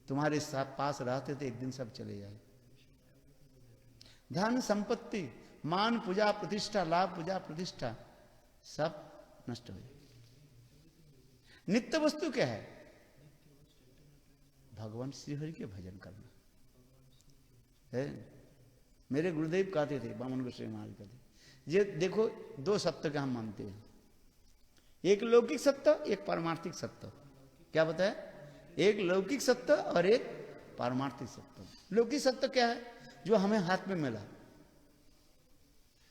तुम्हारे साथ पास रहते थे, एक दिन सब चले जाए। धन संपत्ति मान पूजा प्रतिष्ठा, लाभ पूजा प्रतिष्ठा सब नष्ट हो जाए। नित्य वस्तु क्या है? भगवान श्री हरि के भजन करना है। मेरे गुरुदेव कहते थे, बामन गोस्वामी महाराज कहते, ये देखो दो सत्य का हम मानते हैं, एक लौकिक सत्य, एक पारमार्थिक सत्य। क्या बताया? एक लौकिक सत्य और एक पारमार्थिक सत्य। लौकिक सत्य क्या है? जो हमें हाथ में मिला,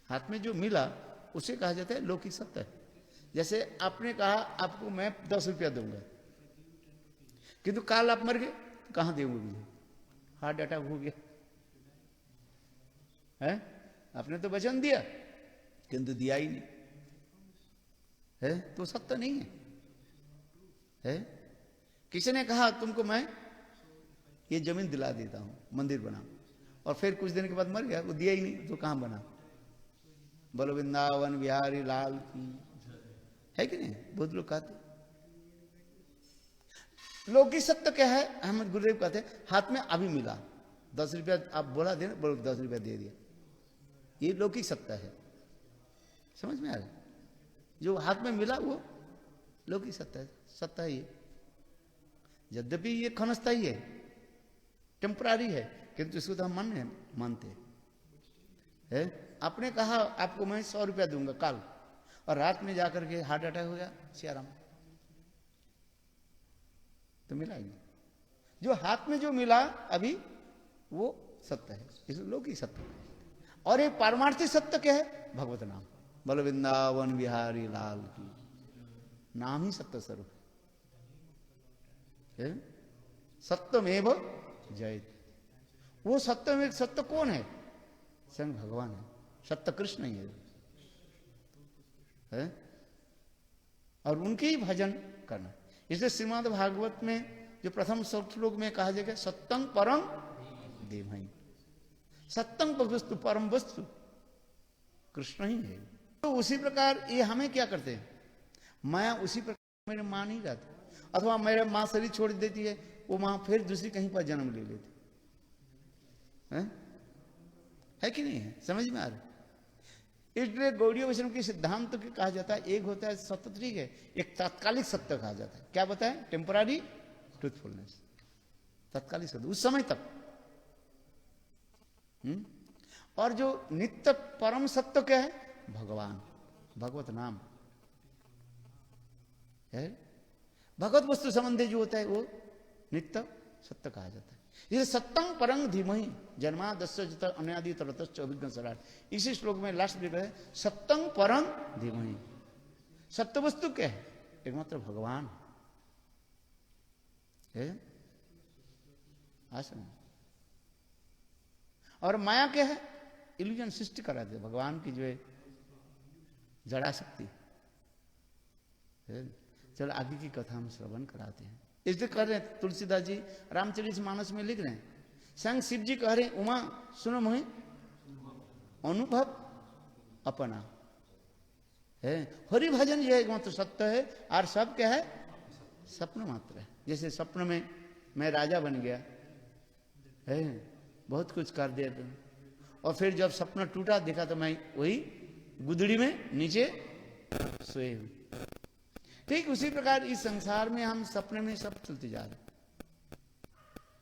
हाथ में जो मिला उसे कहा जाता है लौकिक सत्य। जैसे आपने कहा आपको मैं 10 रुपया दूंगा, किंतु काल आप मर गए, कहां देंगे मुझे? हार्ट अटैक हो गया है, आपने तो वचन दिया किंतु दिया ही नहीं है, तो सत्य नहीं है। किसी ने कहा तुमको मैं ये जमीन दिला देता हूं, मंदिर बनाओ, और फिर कुछ दिन के बाद मर गया, वो दिया ही नहीं, तो कहां बना? बोलो वृंदावन बिहारी लाल की, है कि नहीं? बहुत लोग कहते। लौकिक सत्य क्या है? अहमद गुरुदेव कहते हैं हाथ में अभी मिला 10 रुपया, आप बोला देना, बोलो 10 रुपया दे दिया, ये लौकिक सत्य है। समझ में आ रहा? जो हाथ में मिला वो लौकिक सत्य है, सत्य है ये। यद्यपि ये क्षणस्थायी है, टेम्परारी है, किंतु इसको तो हम मानते हैं। आपने कहा आपको मैं 100 रुपया दूंगा काल, और रात में जाकर के हार्ट अटैक हो गया, सियाराम, तो मिला ही नहीं। जो हाथ में जो मिला अभी वो सत्य है, इसलिए लौकिक सत्य है। और ये पारमार्थिक सत्य क्या है? भगवत नाम। बोलो वृंदावन बिहारी लाल की, नाम ही सत्य स्वरूप है। सत्यमेव जयते। वो सत्य में सत्य कौन है? स्वयं भगवान है, सत्य कृष्ण ही है। और उनके ही भजन करना। इसलिए श्रीमद् भागवत में जो प्रथम श्लोक में कहा जाएगा सत्यं परम धीमहि, सत्यं वस्तु परम वस्तु कृष्ण ही है। तो उसी प्रकार ये हमें क्या करते हैं? माया उसी प्रकार मेरे मां नहीं जाती, अथवा मेरे मां शरीर छोड़ देती है, वो मां फिर दूसरी कहीं पर जन्म ले लेती है कि नहीं है? समझ में आ रहा है? इसलिए गौड़ीय वैष्णव के सिद्धांत के कहा जाता है एक होता है सत्य, ठीक है, एक तात्कालिक सत्य कहा जाता है। क्या बताए? टेम्पररी ट्रूथफुलनेस, तात्कालिक सत्य उस समय तक। और जो नित्य परम सत्य क्या है? भगवान, भगवत नाम है। भगवत वस्तु संबंधी जो होता है वो नित्य सत्य कहा जाता है। ये सत्यं परं धीमहि जन्मादस्य जत अनादि तरतश्च अभिज्ञ सराट। इसी श्लोक में लास्ट में है सत्यं परं धीमहि। सत्य वस्तु क्या है? एकमात्र भगवान है। आसन। और माया क्या है? इल्यूजन सृष्टि कराते भगवान की जो है जड़ा शक्ति है। चलो आगे की कथा हम श्रवण कराते हैं। इसलिए कह रहे हैं तुलसीदास जी रामचरितमानस में लिख रहे हैं, स्वयं शिव जी कह रहे हैं उमा सुनो मोहि अनुभव अपना है। हरि भजन जो है एकमात्र सत्य है, और सब क्या है? स्वप्न मात्र है। जैसे स्वप्न में मैं राजा बन गया है, बहुत कुछ कर दिया तुम, और फिर जब सपना टूटा देखा तो मैं वही गुदड़ी में नीचे सोए हुए। ठीक उसी प्रकार इस संसार में हम सपने में सब चलते जा रहे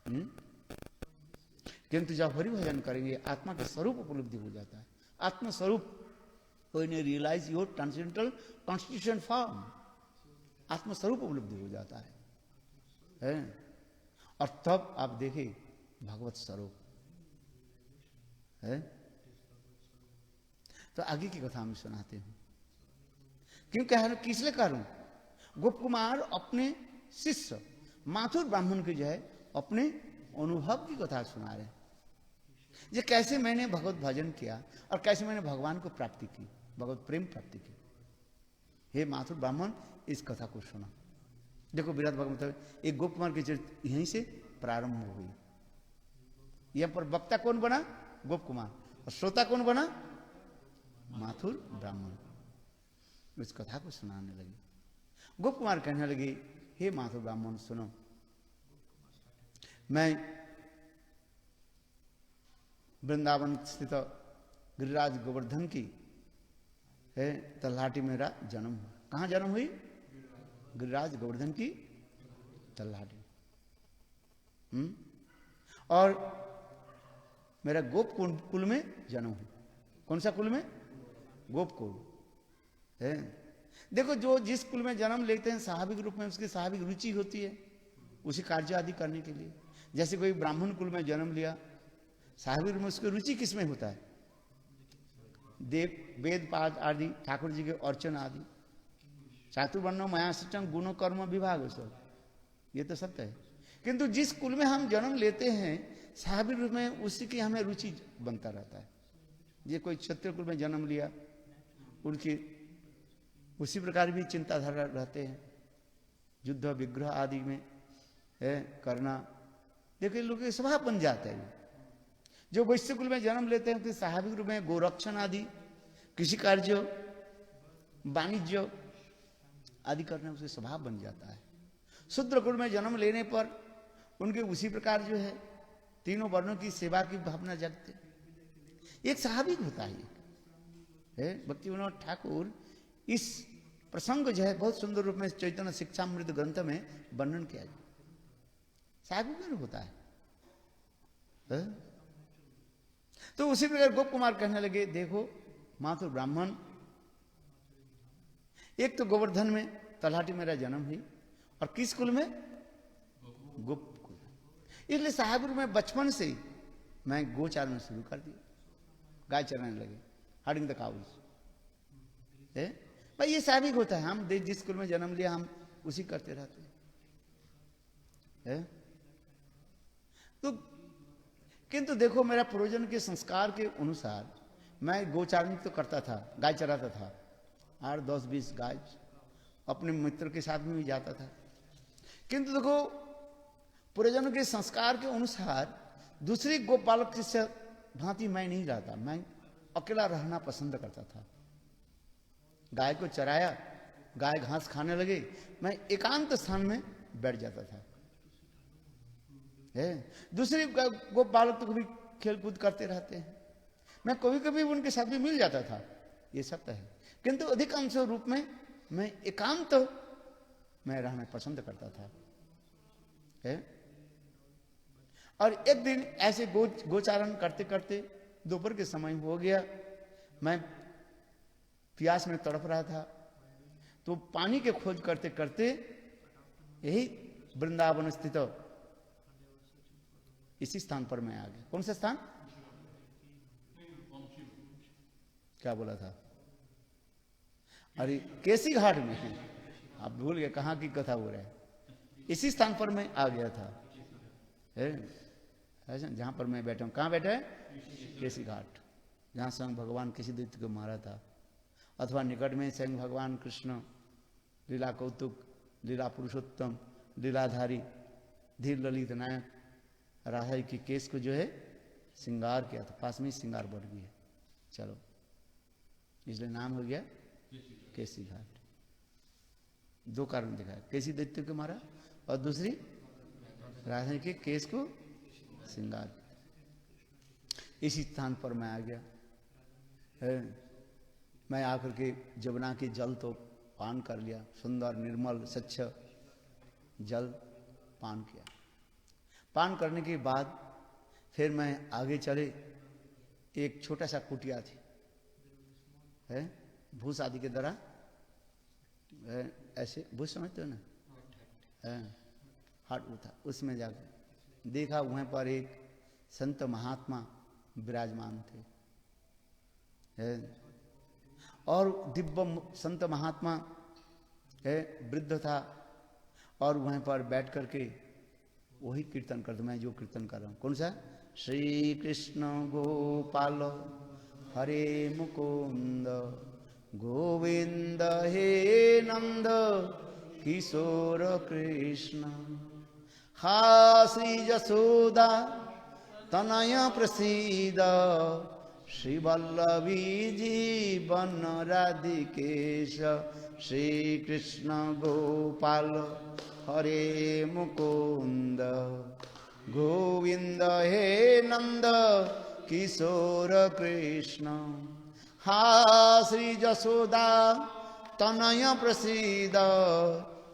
हैं, किंतु जब हरि भजन करेंगे आत्मा का स्वरूप उपलब्धि हो जाता है। आत्मा स्वरूप when you realize your transcendental constitution form, आत्मा स्वरूप उपलब्धि हो जाता है। और तब आप देखें भगवत स्वरूप है। तो आगे की कथा हम सुनाते हैं। क्यों कह रहे? किस लिए कह रहा हूं? गोप कुमार अपने शिष्य माथुर ब्राह्मण के जो है अपने अनुभव की कथा सुना रहे हैं। ये कैसे मैंने भगवत भजन किया और कैसे मैंने भगवान को प्राप्ति की, भगवत प्रेम प्राप्ति की। हे माथुर ब्राह्मण, इस कथा को सुना। देखो विराट भगवत एक गोप कुमार की चरित्र यहीं से प्रारंभ हो गई। यहां पर वक्ता कौन बना? गोप कुमार। और श्रोता कौन बना? माथुर ब्राह्मण। इस कथा को सुनाने लगे। गोप कुमार कहने लगे, हे माथुर ब्राह्मण सुनो, मैं वृंदावन स्थित गिरिराज गोवर्धन की है तलहाटी मेरा जन्म हुआ। कहाँ जन्म हुई? गिरिराज गोवर्धन की तलहाटी। और मेरा गोप कुल में जन्म हुआ। कौन सा कुल में? गोप कुल है। देखो, जो जिस कुल में जन्म लेते हैं स्वाभाविक रूप में उसकी स्वाभाविक रुचि होती है उसी कार्य आदि करने के लिए। जैसे कोई ब्राह्मण कुल में जन्म लिया, स्वाभाविक रूप में उसकी रुचि किसमें होता है? देव वेद पाठ आदि, ठाकुर जी के अर्चन आदि। चातुर्वर्ण माया सचंग गुणों कर्म विभाग सब, ये तो सत्य है। किंतु जिस कुल में हम जन्म लेते हैं स्वाभाविक रूप में उसी की हमें रुचि बनता रहता है। ये कोई क्षत्रिय कुल में जन्म लिया, उनकी उसी प्रकार भी चिंताधारा रहते हैं, युद्ध विग्रह आदि में है करना। देखिए लोग स्वभाव बन जाता है। जो वैश्य कुल में जन्म लेते हैं तो स्वाभाविक रूप में गोरक्षण आदि, कृषि कार्य, वाणिज्य आदि करने उसे स्वभाव बन जाता है। शूद्र कुल में जन्म लेने पर उनके उसी प्रकार जो है तीनों वर्णों की सेवा की भावना जगते, एक स्वाभाविक होता है। भक्ति विनोद ठाकुर इस प्रसंग जो है बहुत सुंदर रूप में चैतन्य शिक्षामृत ग्रंथ में वर्णन किया गया। स्वाभाविक होता है। तो उसी प्रकार गोप कुमार कहने लगे, देखो माँ तो ब्राह्मण, एक तो गोवर्धन में तलहाटी मेरा जन्म हुई, और किस कुल में? गोप कुल। इसलिए साहबुर में बचपन से मैं गोचारण शुरू कर दिया, गाय चराने लगे, हडिंग द काउज। भाई ये स्वाभाविक होता है, हम जिस कुल में जन्म लिया हम उसी करते रहते हैं। तो किंतु देखो मेरा पूर्वजन के संस्कार के अनुसार मैं गोचारण तो करता था, गाय चराता था, 8, 10, 20 गाय अपने मित्र के साथ में भी जाता था। किंतु देखो पूर्वजन के संस्कार के अनुसार दूसरी गोपालक से भांति मैं नहीं रहता, मैं अकेला रहना पसंद करता था। गाय को चराया, गाय घास खाने लगे, मैं एकांत स्थान में बैठ जाता था। दूसरे गोपालक तो कभी खेलकूद करते रहते हैं, मैं कभी कभी उनके साथ भी मिल जाता था, ये सत्य है। किंतु अधिकांश रूप में मैं एकांत में रहना पसंद करता था। और एक दिन ऐसे गोचारण करते करते दोपहर के समय हो गया, मैं प्यास में तड़प रहा था, तो पानी के खोज करते करते यही वृंदावन स्थित इसी स्थान पर मैं आ गया। कौन सा स्थान? क्या बोला था? अरे केसी घाट में है, आप भूल गए कहाँ की कथा हो रहा है। इसी स्थान पर मैं आ गया था, ऐसा जहां पर मैं बैठा हूं। कहाँ बैठा है? केसी घाट, जहां स्वयं भगवान किसी दैत्य को मारा था, अथवा निकट में स्वयं भगवान कृष्ण लीला कौतुक, लीला पुरुषोत्तम, लीलाधारी, धीर ललित नायक राधा की केस को जो है श्रृंगार किया था, पास में श्रृंगार बढ़ गई है। चलो इसलिए नाम हो गया केसी घाट। दो कारण दिखाया, केसी दैत्य को मारा और दूसरी राधा के केस को श्रृंगार। इसी स्थान पर मैं आ गया। मैं आकर के जमुना के जल तो पान कर लिया, सुंदर निर्मल स्वच्छ जल पान किया। पान करने के बाद फिर मैं आगे चले, एक छोटा सा कुटिया थी, भूस आदि के द्वारा ऐसे भूस समझते हो ना, हाट था, उसमें जाकर देखा वहाँ पर एक संत महात्मा विराजमान थे। और दिव्य संत महात्मा वृद्ध था, और वहाँ पर बैठ करके वही कीर्तन करते, मैं जो कीर्तन कर रहा हूँ। कौन सा? श्री कृष्ण गोपाल हरे मुकुंद गोविंद हे नंद किशोर कृष्ण हा श्री यशोदा तनय प्रसीद श्री वल्लभी जीवन राधिकेश श्री कृष्ण गोपाल हरे मुकुंद गोविंद हे नंद किशोर कृष्ण। हा श्री जसोदा तनय प्रसीद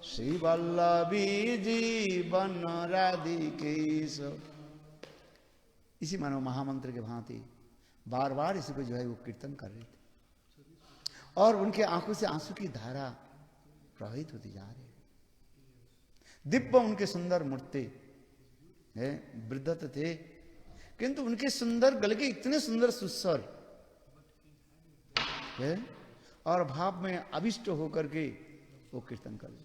श्री वल्लभी जीवन राधिकेश। इसी मानो महामंत्र के भांति बार बार इसी को जो है वो कीर्तन कर रहे थे और उनके आंखों से आंसू की धारा प्रवाहित होती जा रही है। दिव्य उनके सुंदर मूर्ति है, वृद्ध तो थे किंतु उनके सुंदर गले के इतने सुंदर सुस्वर है और भाव में अभिष्ट होकर के वो कीर्तन कर रहे।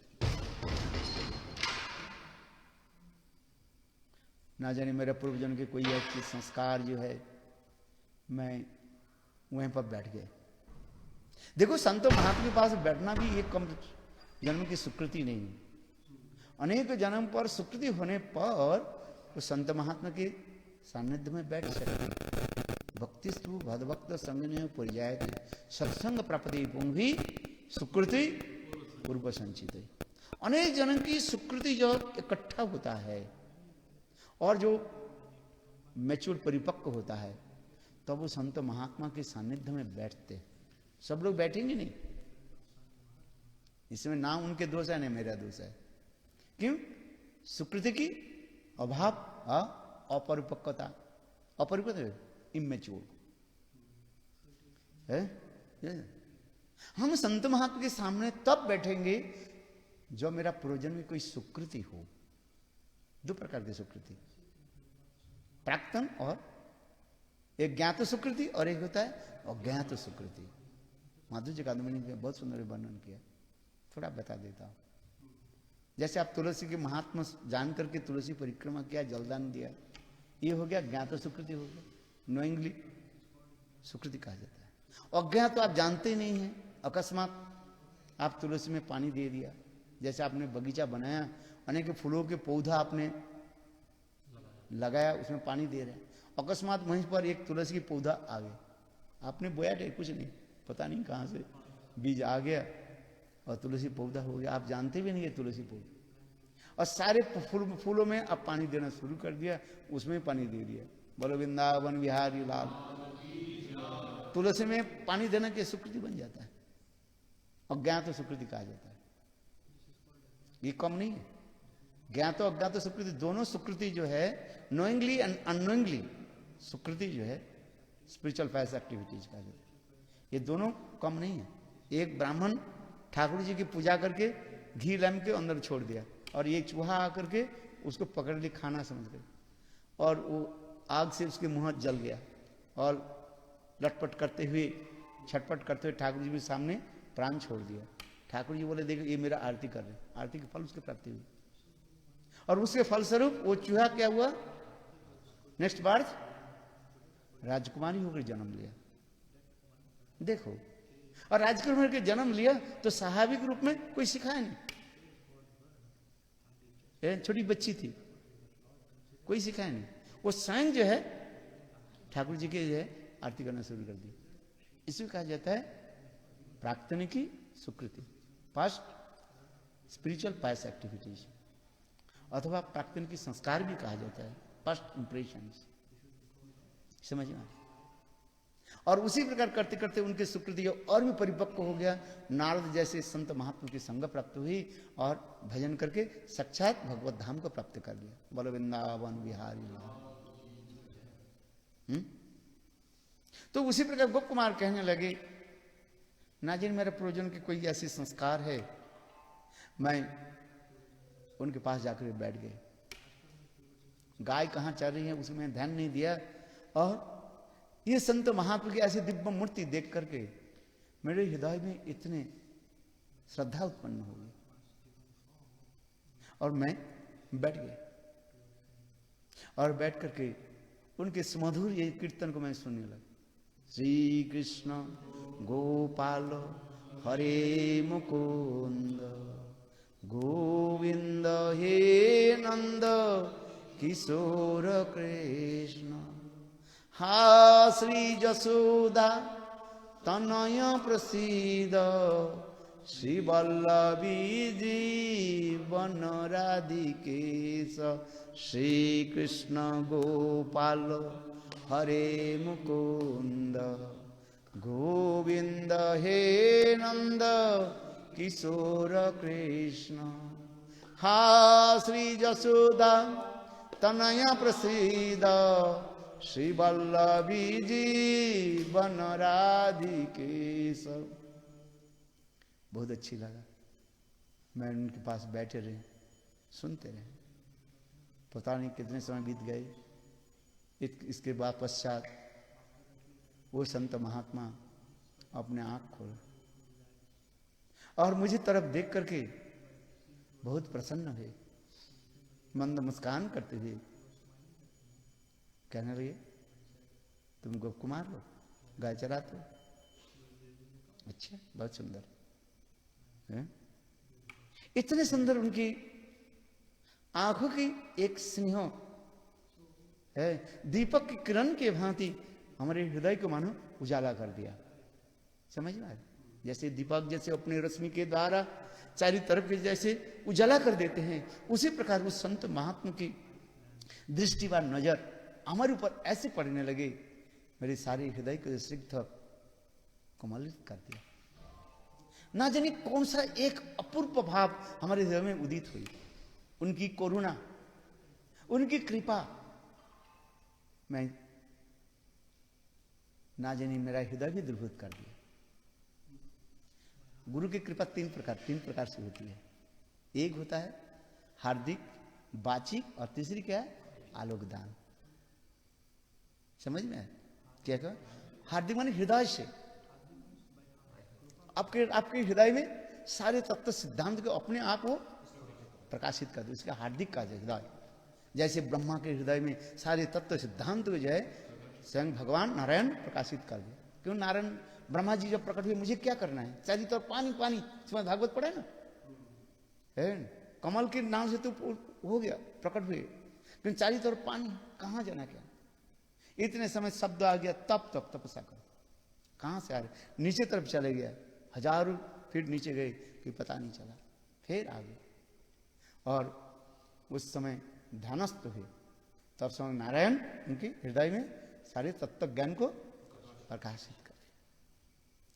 ना जाने मेरे पूर्वजन के कोई ऐसे संस्कार जो है मैं वहीं पर बैठ गए। देखो संत महात्मा के पास बैठना भी एक कम जन्म की स्वीकृति नहीं है। अनेक जन्म पर स्वीकृति होने पर वो संत महात्मा के सानिध्य में बैठ सकते। भक्तिस्तु भदभक्त संगने परिजायते सत्संग प्राप्ति पुंभी सुकृति पूर्व संचित। अनेक जन्म की सुकृति जो इकट्ठा होता है और जो मैच्योर परिपक्व होता है तब तो वो संत महात्मा के सानिध्य में बैठते। सब लोग बैठेंगे नहीं, इसमें ना उनके दोष है ना मेरा दोष है। क्यों? सुकृति की अभाव, अपरिपक्वता, अपरिपक्व इमेच्योर है। हम संत महात्मा के सामने तब बैठेंगे जो मेरा पूर्वजन्म में कोई सुकृति हो। दो प्रकार की सुकृति, प्राक्तन और एक ज्ञात सुकृति और एक होता है अज्ञात सुकृति। माधुर्य कादम्बिनी ने बहुत सुंदर वर्णन किया, थोड़ा बता देता हूं। जैसे आप तुलसी के महात्मा जान करके तुलसी परिक्रमा किया, जलदान दिया, ये हो गया ज्ञात सुकृति, हो गया नोइंगली सुकृति कहा जाता है। अज्ञात तो आप जानते ही नहीं है, अकस्मात आप तुलसी में पानी दे दिया। जैसे आपने बगीचा बनाया, अनेक फूलों के पौधा आपने लगाया, उसमें पानी दे रहे हैं, अकस्मात वहीं पर एक तुलसी की पौधा आ गया। आपने बोया थे कुछ नहीं, पता नहीं कहाँ से बीज आ गया और तुलसी पौधा हो गया। आप जानते भी नहीं है तुलसी पौधा, और सारे फूलों में आप पानी देना शुरू कर दिया, उसमें पानी दे दिया। बोलो वृंदावन बिहारी लाल। तुलसी में पानी देने की सुकृति बन जाता है, अज्ञात तो सुकृति कहा जाता है। ये कम नहीं है, ज्ञात और अज्ञात सुकृति दोनों सुकृति जो है, नोइंगली एंड अननोइंगली सुकृति जो है, स्पिरिचुअल फाइस एक्टिविटीज कहा जाता है। ये दोनों कम नहीं है। एक ब्राह्मण ठाकुर जी की पूजा करके घी लैम्प के अंदर छोड़ दिया और एक चूहा आकर के उसको पकड़ लिया खाना समझ कर, और वो आग से उसके मुंह जल गया और लटपट करते हुए, छटपट करते हुए ठाकुर जी के सामने प्राण छोड़ दिया। ठाकुर जी बोले देखो ये मेरा आरती कर रहे, आरती के फल उसके प्राप्ति हुई। और उसके फलस्वरूप वो चूहा क्या हुआ, नेक्स्ट बर्थ राजकुमारी होकर जन्म लिया। देखो, और राजकुमारी के जन्म लिया तो स्वाभाविक रूप में कोई सिखाया नहीं, छोटी बच्ची थी, कोई सिखाया नहीं। वो स्वयं जो है ठाकुर जी के जो है आरती करना शुरू कर दी। इसे कहा जाता है प्राक्तन की सुकृति, पास्ट स्पिरिचुअल पास्ट एक्टिविटीज, अथवा प्राक्तन की संस्कार भी कहा जाता है, फर्स्ट इंप्रेशंस। समझ में? और उसी प्रकार करते करते उनके सुकृति और भी परिपक्व हो गया। नारद जैसे संत महात्मा की संग प्राप्त हुई और भजन करके साक्षात भगवत धाम को प्राप्त कर लिया। बोलो वृंदावन बिहारी लाल। तो उसी प्रकार गोप कुमार कहने लगे, नाजिन मेरे पूर्वजन के कोई ऐसी संस्कार है, मैं उनके पास जाकर बैठ गए। गाय कहाँ चल रही है उसमें ध्यान नहीं दिया, और ये संत महात्मा की ऐसी दिव्य मूर्ति देख करके मेरे हृदय में इतने श्रद्धा उत्पन्न हो गई और मैं बैठ गया। और बैठ करके उनके सुमधुर ये कीर्तन को मैं सुनने लगा। श्री कृष्ण गोपाल हरे मुकुंद गोविंद हे नंद किशोर कृष्ण। हा श्री जसोदा तनय प्रसीद श्री वल्लभी जीवन राधिकेश। श्री कृष्ण गोपाल हरे मुकुंद गोविंद हे नंद किशोर कृष्ण हा श्री जसोदा तनया प्रसीद श्री वल्लभी जीवन राधिकेश। बहुत अच्छी लगा। मैं उनके पास बैठे रहे, सुनते रहे, पता नहीं कितने समय बीत गए। इसके बाद पश्चात वो संत महात्मा अपने आंख खोल और मुझे तरफ देख करके बहुत प्रसन्न हुए, मंद मुस्कान करते हुए कहने लगे, तुम गोप कुमार हो, गाय चराते हो? अच्छा, बहुत सुंदर है। इतने सुंदर उनकी आंखों की एक स्नेह है, दीपक की किरण के भांति हमारे हृदय को मानो उजाला कर दिया। समझ में आया? जैसे दीपक जैसे अपने रश्मि के द्वारा चारों तरफ के जैसे उजाला कर देते हैं, उसी प्रकार उस संत महात्मा की दृष्टि व नजर हमारे ऊपर ऐसे पड़ने लगे, मेरे सारे हृदय को सिग्ध कोमलित कर दिया। ना जाने कौन सा एक अपूर्व भाव हमारे हृदय में उदित हुई। उनकी करुणा, उनकी कृपा, मैं ना जाने मेरा हृदय भी द्रवीभूत कर दिया। गुरु की कृपा तीन प्रकार से होती है। एक होता है हार्दिक, वाचिक और तीसरी क्या है? आलोक दान। समझ में आया? क्या कहा? हार्दिक माने हृदय से, आपके हृदय में सारे तत्व सिद्धांत को अपने आप वो प्रकाशित कर दो, इसका हार्दिक का हृदय। जैसे ब्रह्मा के हृदय में सारे तत्व सिद्धांत को जो है स्वयं भगवान नारायण प्रकाशित कर दे। क्यों? नारायण ब्रह्मा जी जब प्रकट हुए, मुझे क्या करना है? चारी तरफ पानी पानी, इसमें भागवत पढ़े ना, है कमल के नाम से तो हो गया, प्रकट हुए, लेकिन चारी तरफ पानी, कहां जाना? क्या इतने समय शब्द आ गया, तप तप तपस्या करो। कहां से आ रहे? नीचे तरफ चले गया, हजारों फीट नीचे गए कि पता नहीं चला, फिर आगे। और उस समय ध्यानस्थ हुए, तब समय नारायण उनके हृदय में सारे तत्व ज्ञान को प्रकाशित कर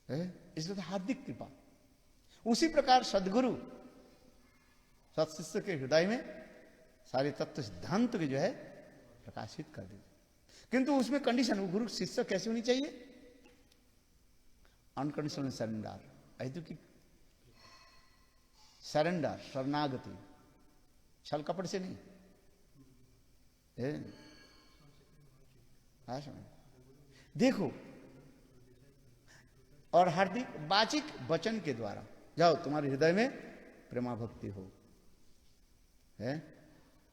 दिया। इसलिए हार्दिक कृपा। उसी प्रकार सदगुरु सत्शिष्य के हृदय में सारे तत्व सिद्धांत के जो है प्रकाशित कर देते, किंतु उसमें कंडीशन, वो गुरु शिष्य कैसे होनी चाहिए? अनकंडीशनल सरेंडर, अहेतुकी सरेंडर, शरणागति, छल कपट से नहीं। देखो, और हार्दिक वाचिक वचन के द्वारा, जाओ तुम्हारे हृदय में प्रेमा भक्ति हो, है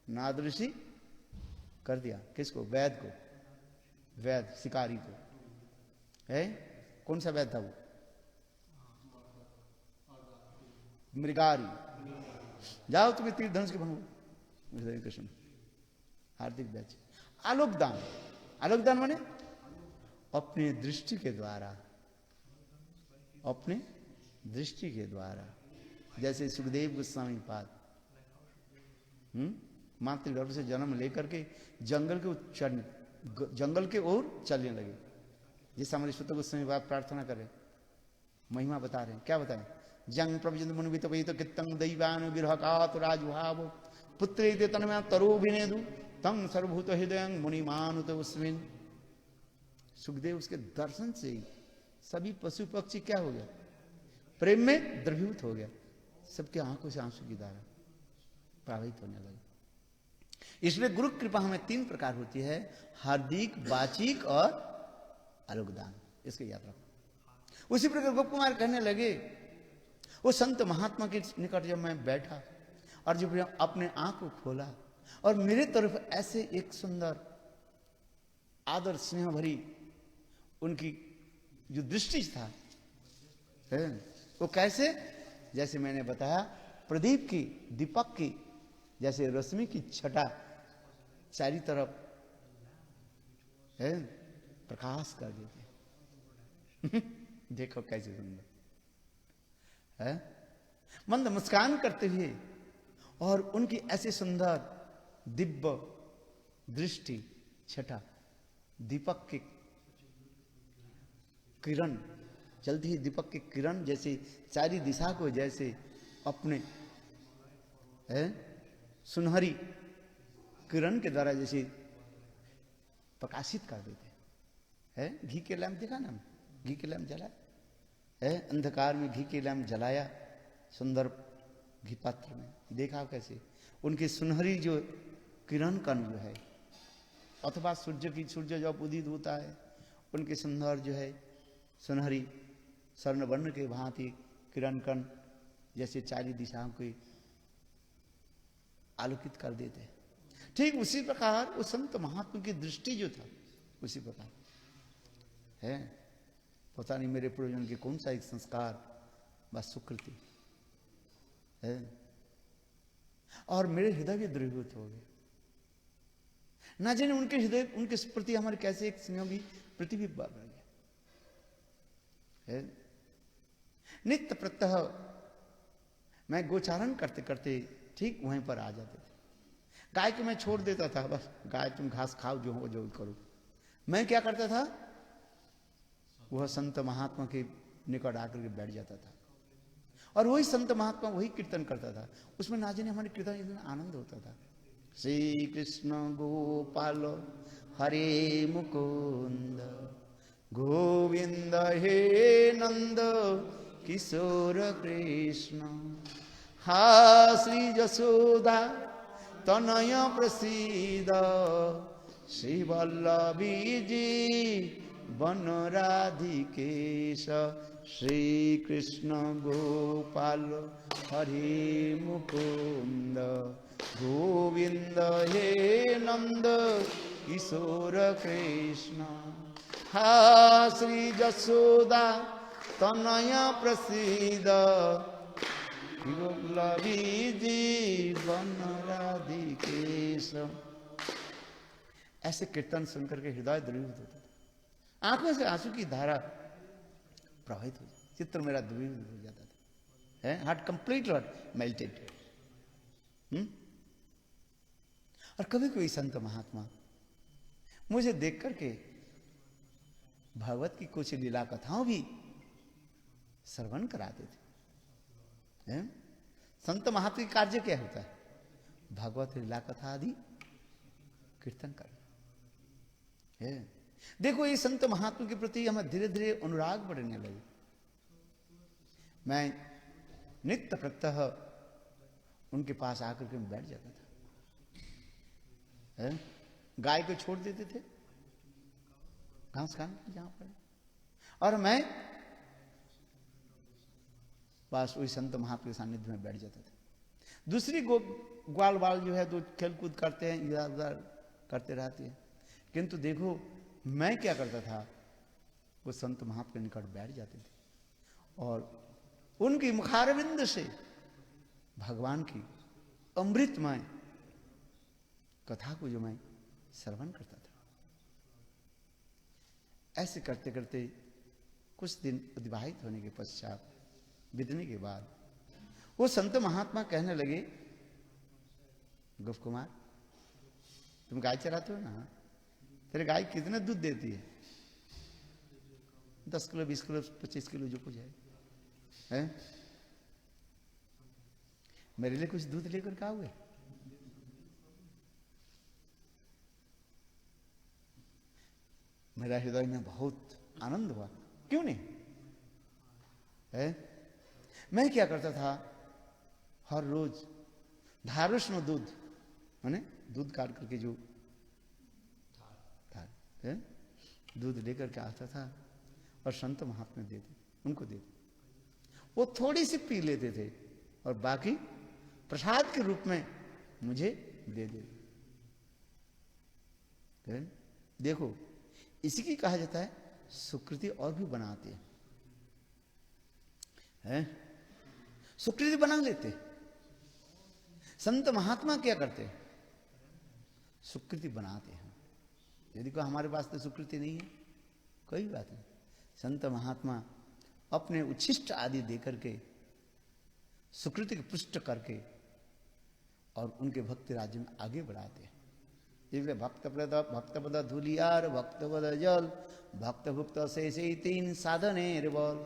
नादृषि कर दिया। किसको? वैद को, वैद शिकारी को, है कौन सा वैद था वो? मृगारी। जाओ तुम्हें तीर धनुष के भंगो, हृदय कृष्ण। हार्दिक वैच। आलोकदान, आलोकदान माने अपने दृष्टि के द्वारा, अपने दृष्टि के द्वारा। जैसे सुखदेव गोस्वामी पाद मातृगर्भ से जन्म लेकर के जंगल के ओर चलने लगे। जैसे हमारे सुत गोस्वामी बात प्रार्थना कर रहे, महिमा बता रहे हैं। क्या बताएं? जंग प्रभुजन मुनिवित वही तो कितंग दैवान विरहकात राजभाव पुत्र तन्मय तरोभिनेदु तंग सर्वभूत हृदय मुनिमानुत उसमिन। सुखदेव उसके दर्शन से ही सभी पशु पक्षी क्या हो गया? प्रेम में द्रवीभूत हो गया। सबके आंखों से आंसू की धारा प्रवाहित होने लगी। इसलिए गुरु कृपा हमें तीन प्रकार होती है, हार्दिक, वाचिक और आलोकदान। इसके याद रखो। उसी प्रकार गोप कुमार कहने लगे, वो संत महात्मा के निकट जब मैं बैठा और जब अपने आंख को खोला और मेरे तरफ ऐसे एक सुंदर आदर स्नेह भरी उनकी जो दृष्टि था, वो कैसे? जैसे मैंने बताया, प्रदीप की, दीपक की जैसे रश्मि की छटा चारी तरफ है प्रकाश कर देते। देखो कैसे सुंदर है, मंद मुस्कान करते हुए, और उनकी ऐसे सुंदर दिव्य दृष्टि छटा दीपक के किरण, जल्दी ही दीपक के किरण जैसे चारी दिशा को जैसे अपने सुनहरी किरण के द्वारा जैसे प्रकाशित कर देते हैं। घी के लैंप देखा ना, घी के लैंप जलाया है, अंधकार में घी के लैंप जलाया सुंदर घी पात्र में, देखा कैसे उनकी सुनहरी जो किरण कण जो है, अथवा सूर्य जब उदित होता है उनके सुंदर जो है सुनहरी स्वर्ण वर्ण के भांति किरण कण जैसे चारी दिशाओं को आलोकित कर देते हैं। ठीक उसी प्रकार उस संत महात्मा की दृष्टि जो था उसी प्रकार है। पता नहीं मेरे पूर्वजों के कौन सा एक संस्कार बस सुकृति है, और मेरे हृदय भी द्रवीभूत हो गए। ना जाने उनके हृदय, उनके प्रति हमारे कैसे एक स्नेह भी प्रतिबिंब बढ़ गया है। नित्य प्रत्यह मैं गोचारण करते करते ठीक वहीं पर आ जाते थे। गाय को मैं छोड़ देता था, बस गाय तुम घास खाओ, जो हो जो करो। मैं क्या करता था, वह संत महात्मा के निकट आकर के बैठ जाता था, और वही संत महात्मा वही कीर्तन करता था। उसमें ना जाने हमारे कीर्तन इतना आनंद होता था। श्री कृष्ण गोपाल हरे मुकुंद गोविंद हे नंद किशोर कृष्ण, हा श्री जसोदा तनय प्रसीद, श्री वल्लभी जी वन राधिकेश, श्री कृष्ण गोपाल हरे मुकुंद गोविंद हे नंद किशोर कृष्ण, हा श्री जसोदा तनय प्रसीद, वल्लभी जी वन राधिकेश। ऐसे कीर्तन सुनकर के हृदय द्रवीभूत होता था, आंखों से आंसू की धारा प्रवाहित हो जाती, चित्र मेरा द्रवीभूत हो जाता था, है हार्ट कंप्लीट हार्ट मेल्टेड। और कभी कोई संत महात्मा मुझे देख करके भागवत की कुछ लीला कथाओं भी श्रवण कराते थे। संत महात्मा का कार्य क्या होता है, भागवत लीला कथा आदि कीर्तन कर। देखो ये संत महात्मा के प्रति हमें धीरे धीरे अनुराग बढ़ने लगे। मैं नित्य प्रत्यह उनके पास आकर के बैठ जाता था। गाय को छोड़ देते थे घास खाने जहां पर, और मैं बस वही संत महात्मा के सानिध्य में बैठ जाता था। दूसरी ग्वाल बाल जो है तो खेल कूद करते हैं, इधर उधर करते रहते हैं, किंतु देखो मैं क्या करता था, वो संत महात्मा के निकट बैठ जाते थे और उनकी मुखारविंद से भगवान की अमृतमय कथा को जो मैं श्रवण करता था। ऐसे करते करते कुछ दिन अतिबाहित होने के पश्चात, बीतने के बाद, वो संत महात्मा कहने लगे, गोप कुमार तुम गाय चराते हो ना, तेरे गाय कितना दूध देती है? 10 किलो 20 किलो 25 किलो जो कुछ है? मेरे लिए कुछ दूध लेकर के आओगे? मेरा हृदय में बहुत आनंद हुआ, क्यों नहीं है? मैं क्या करता था, हर रोज धारुष्ण दूध माने दूध काट करके जो दूध लेकर के आता था और संत महात्मा देते, उनको देते, वो थोड़ी सी पी लेते थे और बाकी प्रसाद के रूप में मुझे दे देते। देखो इसी की कहा जाता है सुकृति और भी बनाते हैं, सुकृति बना लेते। संत महात्मा क्या करते हैं, सुकृति बनाते हैं। यदि कोई हमारे पास तो सुकृति नहीं है, कोई बात नहीं, संत महात्मा अपने उच्छिष्ट आदि देकर के सुकृति की पुष्ट करके और उनके भक्ति राज्य में आगे बढ़ाते हैं। इसलिए भक्तपद धूलियार भक्तपद जल भक्तभुक्त শেষ এই তিন সাধনের বল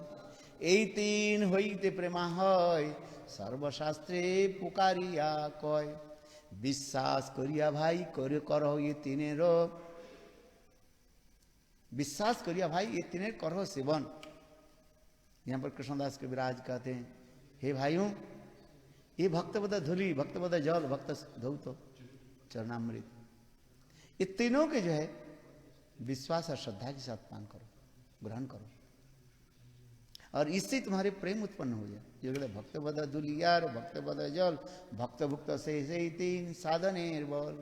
এই তিন হইতে প্রেমা হয় সর্বশাস্ত্রে পুকারিয়া কয় বিশ্বাস করিয়া ভাই করে করো ये तीनेर विश्वास करिया भाई ये तीनेर करो सेवन। यहाँ पर कृष्णदास कविराज कहते हैं हे भाइयों ये भक्तपद धूलि भक्तपद जल भक्त धौत चरणामृत ये तीनों के जो है विश्वास और श्रद्धा के साथ पान करो ग्रहण करो और इससे तुम्हारे प्रेम उत्पन्न हो जाए। जो भक्तपद धूलियार भक्तपद जल भक्तभुक्त से तीन साधनेर बल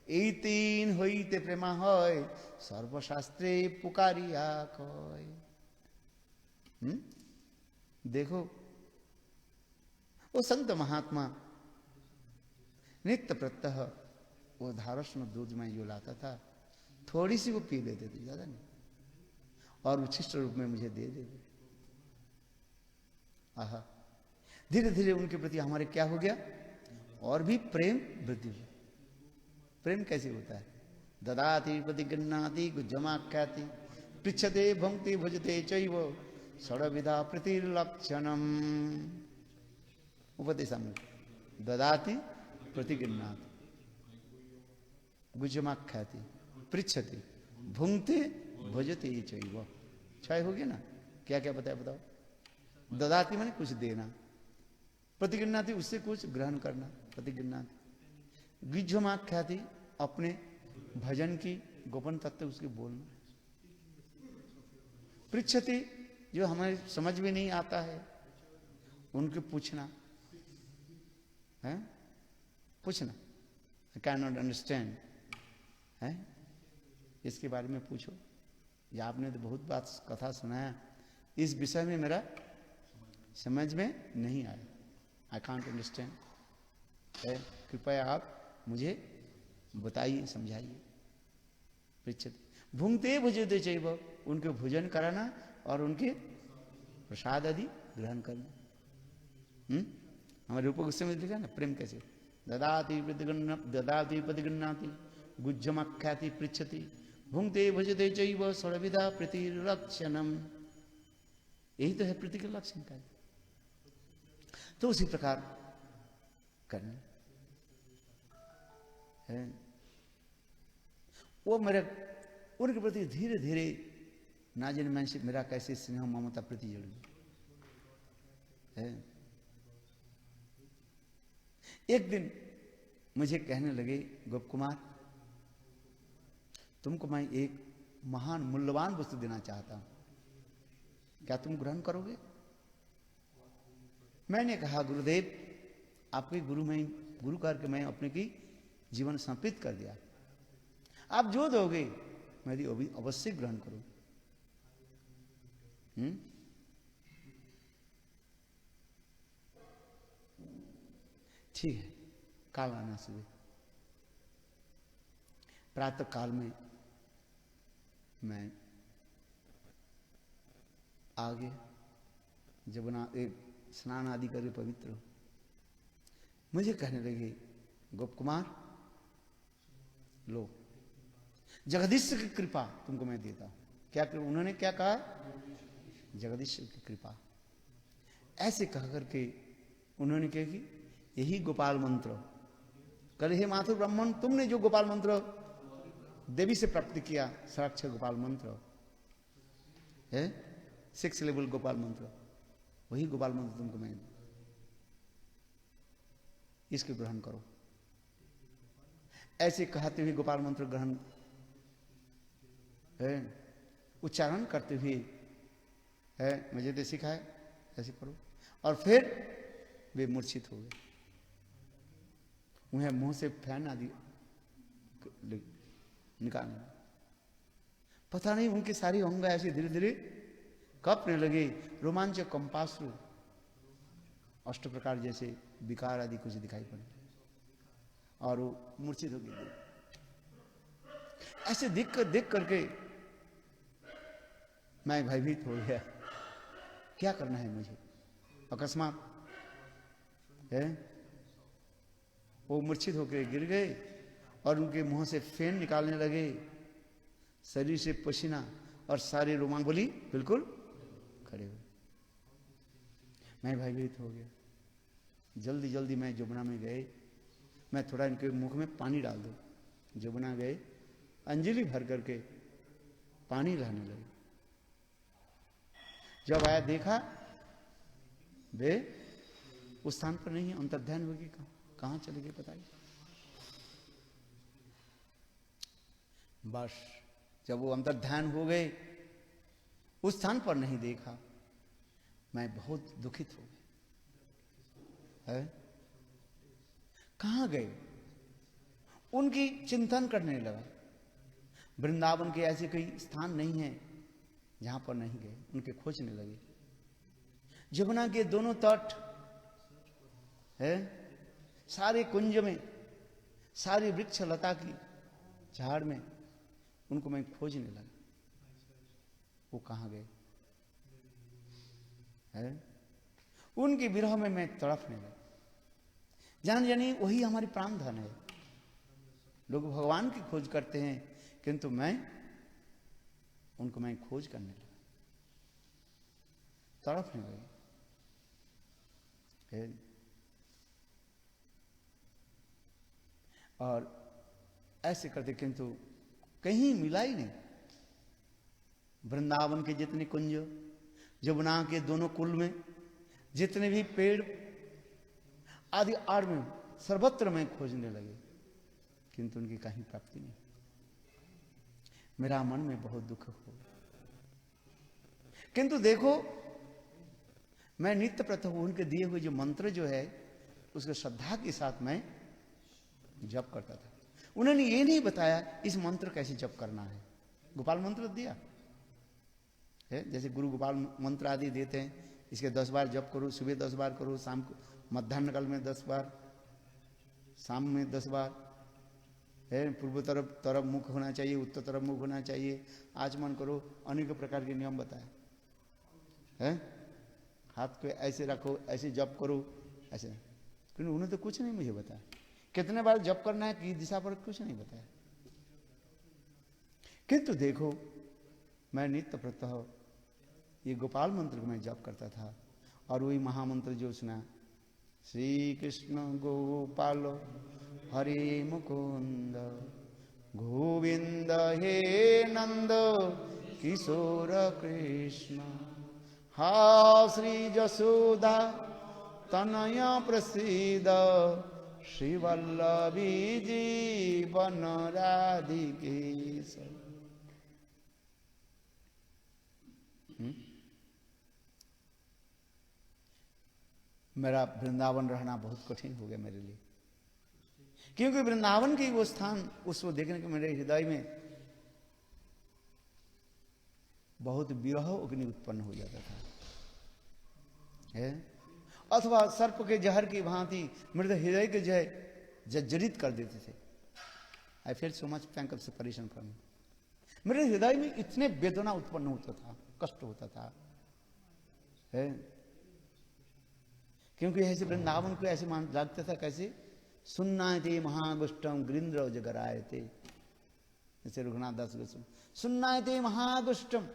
এই তিন হইতে প্রেমা হয় सर्वशास्त्रे पुकारिया कय। देखो वो संत महात्मा नित्य प्रत्यह वो धारस में दूध में जो लाता था थोड़ी सी वो पी लेते थे, ज्यादा नहीं, और उच्छिष्ट रूप में मुझे दे देते। आहा, धीरे धीरे उनके प्रति हमारे क्या हो गया और भी प्रेम वृद्धि हुई। प्रेम कैसे होता है? ददाति प्रतिगृह्णाति गुज्जमाख्याति पृच्छते भुंक्ति भुजते चैव षड्विधा प्रतिर्लक्षणम। उपदेशामृत ददाति प्रतिगृह्णाति गुज्जमाख्याति पृच्छते भुंक्ते भुजते चैव। छय हो गया ना? क्या क्या बताया बताओ? ददाति माने कुछ देना, प्रतिगृह्णाति उससे कुछ ग्रहण करना, प्रतिगृह्णाति गुज्जमाख्याति अपने भजन की गोपन तत्व उसके बोलना, पृच्छति जो हमें समझ में नहीं आता है उनके पूछना है, पूछना कैन नॉट अंडरस्टैंड है, इसके बारे में पूछो। या आपने तो बहुत बात कथा सुनाया, इस विषय में मेरा समझ में नहीं आया, आई कांट अंडरस्टैंड है, कृपया आप मुझे बताइए, समझाइए। पृच्छते भुंक्ते भुजते चैव उनके भोजन कराना और उनके प्रसाद आदि ग्रहण करना। हमारे रूप गोस्वामी में लिखा ना प्रेम कैसे? ददाति प्रतिगृह्णाति गुज्जमाख्याति पृच्छति भुंक्ते भुजते चैव षड्विधा प्रतिर्लक्षणम। यही तो है प्रीति के लक्षण का। तो उसी प्रकार करना है। वो मेरे उनके प्रति धीरे धीरे ना जाने मन से मेरा कैसे स्नेह ममता प्रति जुड़ है। एक दिन मुझे कहने लगे गोप कुमार तुमको मैं एक महान मूल्यवान वस्तु देना चाहता हूं, क्या तुम ग्रहण करोगे? मैंने कहा गुरुदेव आपके गुरु करके मैं अपने की जीवन समर्पित कर दिया, आप जो दोगे मैं अवश्य ग्रहण करूं। ठीक है, काल आना सुबह प्रातः काल में मैं आ गया, जब स्नान आदि करके पवित्र हो, मुझे कहने लगे गोप कुमार लो जगदीश की कृपा तुमको मैं देता हूं। क्या उन्होंने क्या कहा? जगदीश की कृपा। ऐसे कह करके उन्होंने क्या की? यही गोपाल मंत्र कल हे माथुर ब्राह्मण तुमने जो गोपाल मंत्र देवी से प्राप्त किया, साक्षर गोपाल मंत्र है, 6 लेवल गोपाल मंत्र, वही गोपाल मंत्र तुमको मैं इसके ग्रहण करो। ऐसे कहते हुए गोपाल मंत्र ग्रहण है, उच्चारण करते हुए है, मुझे तो सिखाए ऐसे करो, और फिर वे मूर्छित हो गए। उन्हें मुंह से फैन आदि निकालने, पता नहीं उनके सारी अंग ऐसे धीरे धीरे कपने लगे, रोमांच कंपासु अष्ट प्रकार जैसे विकार आदि कुछ दिखाई पड़े और वो मूर्छित हो गए। ऐसे देख करके मैं भयभीत हो गया, क्या करना है मुझे? अकस्मात है वो मूर्छित होकर गिर गए और उनके मुंह से फेन निकालने लगे, शरीर से पसीना और सारे रोमांगोली बिल्कुल खड़े हुए। मैं भयभीत हो गया। जल्दी जल्दी मैं जमुना में गए, मैं थोड़ा इनके मुख में पानी डाल दूं। जमुना गए, अंजलि भर करके पानी लाने लगे। जब आया देखा वे उस स्थान पर नहीं है, अंतर्ध्यान होगी। कहां चले गए बताइए। बस जब वो अंतर्ध्यान हो गए, उस स्थान पर नहीं देखा, मैं बहुत दुखित हो गया। है कहां गए? उनकी चिंतन करने लगा। वृंदावन के ऐसे कोई स्थान नहीं है जहां पर नहीं गए, उनके खोजने लगे। जमुना के दोनों तट है, सारे कुंज में, सारी वृक्ष लता की झाड़ में उनको मैं खोजने लगा। वो कहां गए? है उनके विरह में मैं तड़पने लगा। जान जानी वही हमारी प्राण धन है। लोग भगवान की खोज करते हैं, किंतु मैं खोज करने लगा, तड़पने लगे। और ऐसे करते किंतु कहीं मिला ही नहीं। वृंदावन के जितने कुंज, जमुना के दोनों कुल में जितने भी पेड़ आदि आड़ में, सर्वत्र में खोजने लगे, किंतु उनकी कहीं प्राप्ति नहीं। मेरा मन में बहुत दुख हो। किंतु देखो, मैं नित्य प्रतः उनके दिए हुए जो मंत्र जो है उसके श्रद्धा के साथ मैं जप करता था। उन्होंने ये नहीं बताया इस मंत्र कैसे जप करना है। गोपाल मंत्र दिया है, जैसे गुरु गोपाल मंत्र आदि देते हैं, इसके 10 बार जप करो, सुबह 10 बार करो, शाम को मध्याह्न काल में 10 बार, शाम में 10 बार है। पूर्व तरफ मुख होना चाहिए, उत्तर तरफ मुख होना चाहिए, आचमन करो, अनेक प्रकार के नियम बताए हैं। हाथ को ऐसे रखो, ऐसे जप करो, ऐसे। क्योंकि उन्होंने तो कुछ नहीं मुझे बताया, कितने बार जप करना है, कि दिशा पर कुछ नहीं बताया। किंतु देखो, मैं नित्य प्रतः ये गोपाल मंत्र को मैं जप करता था। और वही महामंत्र जो सुना, श्री कृष्ण गोपाल हरे मुकुंद गोविंद हे नंद किशोर कृष्ण, हा श्री जसोदा तनय प्रसीद, श्री वल्लभी जीवन राधिकेश। मेरा वृंदावन रहना बहुत कठिन हो गया मेरे लिए, क्योंकि वृंदावन के वो स्थान, उसको देखने के मेरे हृदय में बहुत विरह अग्नि उत्पन्न हो जाता था है। अथवा सर्प के जहर की भांति मेरे हृदय के जो है जर्जरित कर देते थे। I feel so much पैंक of separation from. मेरे हृदय में इतने वेदना उत्पन्न होता था, कष्ट होता था है। क्योंकि ऐसे वृंदावन को ऐसे मान लगता था, कैसे सुनना थे महागुष्टम गिरिंद्र जगराए थे, जैसे रघुनाथ दास गोस्वामी सुनना थे महागुष्टम।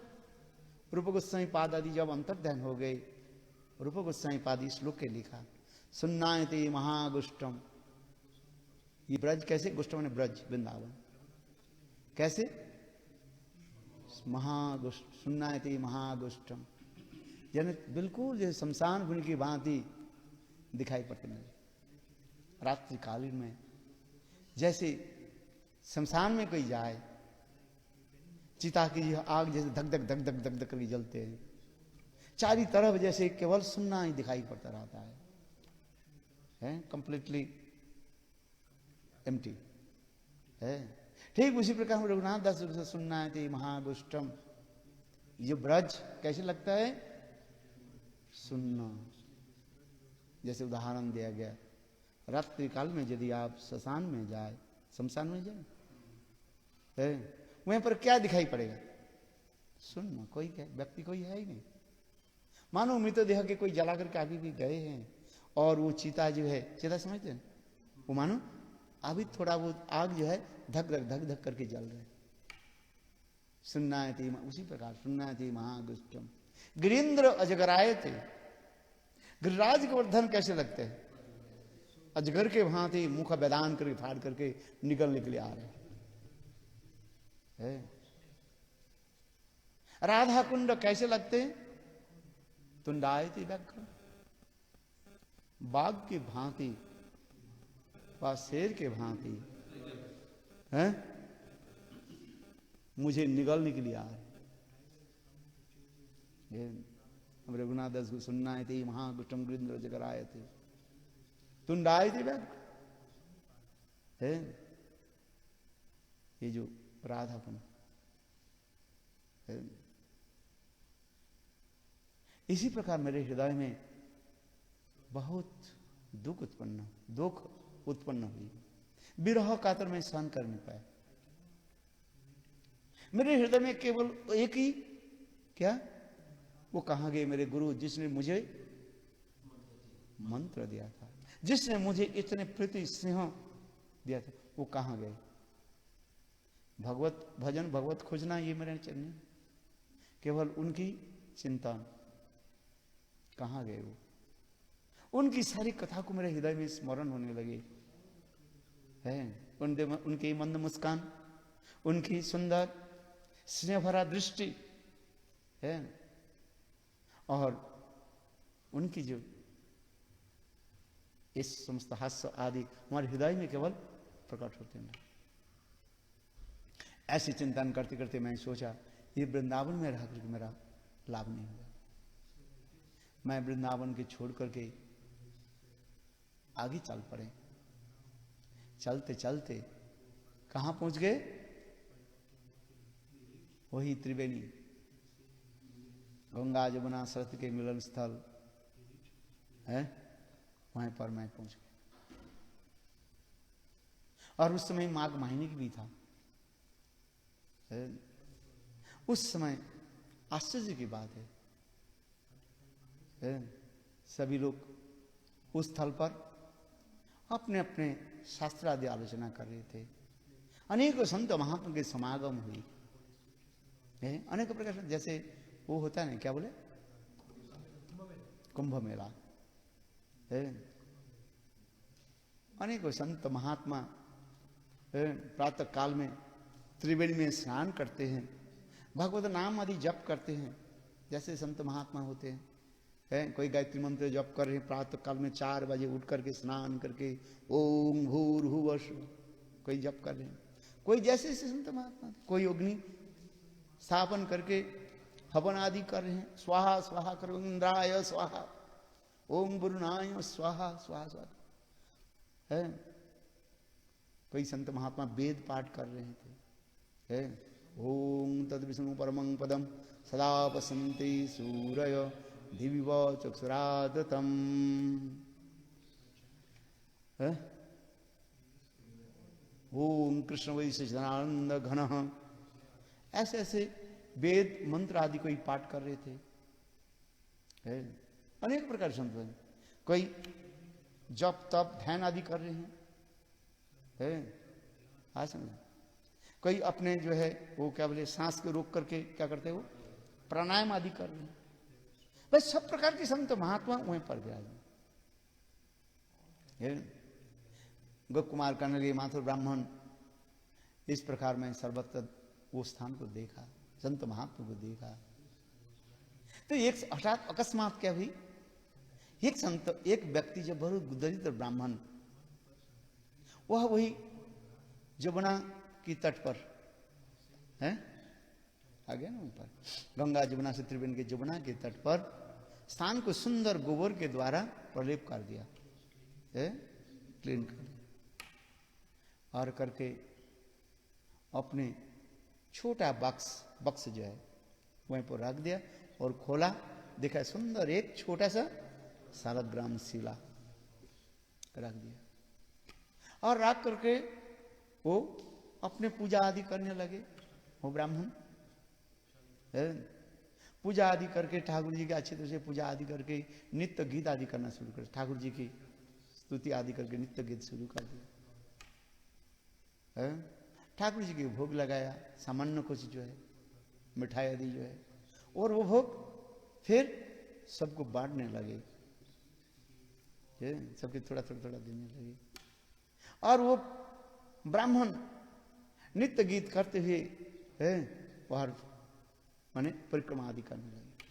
रूप गोस्वामी पाद आदि जब अंतर्ध्यान हो गए, रूप गोस्वामी पाद श्लोक के लिखा, सुनना थे महागुष्टम। ये ब्रज कैसे, गुष्टम ने ब्रज वृंदावन, कैसे महागुष्ट, सुनना थे महागुष्टम, यानी बिल्कुल जैसे शमशान भूमि की भांति दिखाई पड़ते मुझे। रात्रि कालीन में जैसे शमशान में कोई जाए, चिता की आग जैसे धक धक धक धक धक धक करके जलते हैं, चारी तरफ जैसे केवल सुनना ही दिखाई पड़ता रहता है, कंप्लीटली एम्प्टी है। ठीक उसी प्रकार हम रघुनाथ दास से सुनना है थे महागुष्टम। ये ब्रज कैसे लगता है, सुनना। जैसे उदाहरण दिया गया, रात्रि काल में यदि आप शमशान में जाए, शमशान में जाए है, वहीं पर क्या दिखाई पड़ेगा, सुनना। कोई क्या व्यक्ति कोई है ही नहीं। मानो मृतदेह के कोई जला करके आगे भी गए हैं, और वो चिता जो है, चिता समझते हैं, वो मानो अभी थोड़ा वो आग जो है धक धक धक धक करके जल रहे। सुन्नायति, उसी प्रकार सुन्नायति महागुष्टम गिरीन्द्र अजगराय थे। गिरिराज गोवर्धन कैसे लगते हैं? अजगर के भांति मुख बैदान करके फाड़ करके निकलने के लिए आ रहे हैं। राधा कुंड कैसे लगते हैं? तुंडायति व्याघ्र, बाघ की भांति व शेर के भांति हैं मुझे निगलने के लिए आ रहे। रघुनाथ दास को सुनना है महागुष्टम गिरिन्द्र जगराय थे तुंडाए थे व्याघ्र है। ये जो राधापन है, इसी प्रकार मेरे हृदय में बहुत दुख उत्पन्न हुई। विरह कातर में सहन कर नहीं पाया। मेरे हृदय में केवल एक ही क्या, वो कहां गए मेरे गुरु जिसने मुझे मंत्र दिया था, जिसने मुझे इतने प्रीति स्नेह दिया था, वो कहां गए? भगवत भजन भगवत खोजना ये मेरे चलने, केवल उनकी चिंता। कहां गए वो? उनकी सारी कथा को मेरे हृदय में स्मरण होने लगे है। उनकी मंद मुस्कान, उनकी सुंदर स्नेह भरा दृष्टि है, और उनकी जो इस समस्त हास्य आदि हमारे हृदय में केवल प्रकट होते हैं। ऐसे चिंतन करते करते मैंने सोचा ये वृंदावन में रह करके मेरा लाभ नहीं होगा। मैं वृंदावन के छोड़ करके आगे चल पड़े। चलते चलते कहां पहुंच गए? वही त्रिवेणी, गंगा जमुना सरस्वती के मिलन स्थल है, वहीं पर मैं पहुंच गया। और उस समय माघ महीने की भी था। उस समय आश्चर्य की बात है, सभी लोग उस स्थल पर अपने अपने शास्त्र आदि आलोचना कर रहे थे। अनेकों संत महात्मा के समागम हुई है। अनेक प्रकार से, जैसे वो होता है ना, क्या बोले, कुंभ मेला है। अनेकों संत महात्मा प्रातः काल में त्रिवेणी में स्नान करते हैं, भगवत नाम आदि जप करते हैं। जैसे संत महात्मा होते हैं, कोई गायत्री मंत्र जप कर रहे हैं प्रातः काल में 4 बजे उठ करके स्नान करके ओम भूर्भुवः, कोई जप कर रहे हैं। कोई जैसे संत महात्मा, कोई अग्नि स्थापन करके हवन आदि कर रहे हैं, स्वाहा स्वाहा करो, इंद्राय स्वाहा, ओम वरुणाय स्वाहा स्वाहा स्वाहा है। कोई संत महात्मा वेद पाठ कर रहे थे है। ओम तद विष्णु परमं पदम सदा पसंति सूरय दिव्य चक्षुरादतम है। ओम कृष्ण वैशेषानंद घन, ऐसे ऐसे वेद मंत्र आदि कोई पाठ कर रहे थे है। अनेक प्रकार संत हैं। कोई जप तप ध्यान आदि कर रहे हैं है। आज समझ, कोई अपने जो है वो क्या बोले सांस को रोक करके क्या करते हैं, वो प्राणायाम आदि कर रहे हैं। बस सब प्रकार के संत महात्मा वहीं पर विराजमान। गोप कुमार कन्हैया माथुर ब्राह्मण, इस प्रकार मैं सर्वत्र वो स्थान को देखा, संत महात्मा को देखा। तो एक हठात अकस्मात क्या हुई, एक संत, एक व्यक्ति जो बहुत दरिद्र ब्राह्मण, वह वही जमुना की तट पर है, आ गया ना ऊपर, गंगा जमुना से त्रिवेणी के जमुना के तट पर स्थान को सुंदर गोबर के द्वारा प्रलेप कर दिया है, क्लीन कर दिया, और करके अपने छोटा बक्स जो है वहीं पर रख दिया और खोला, देखा सुंदर एक छोटा सा सालग्राम शिला रख दिया, और रख करके वो अपने पूजा आदि करने लगे। वो ब्राह्मण पूजा आदि करके ठाकुर जी के अच्छे तरह से पूजा आदि करके नित्य गीत आदि करना शुरू कर, ठाकुर जी की स्तुति आदि करके नित्य गीत शुरू कर दिया है? ठाकुर जी के भोग लगाया, सामान्य कुछ जो है मिठाई आदि जो है, और वो भोग फिर सबको बांटने लगे, सबके थोड़ा थोड़ा थोड़ा देने लगे। और वो ब्राह्मण नित्य गीत करते हुए बाहर माने परिक्रमा आदि करने लगे।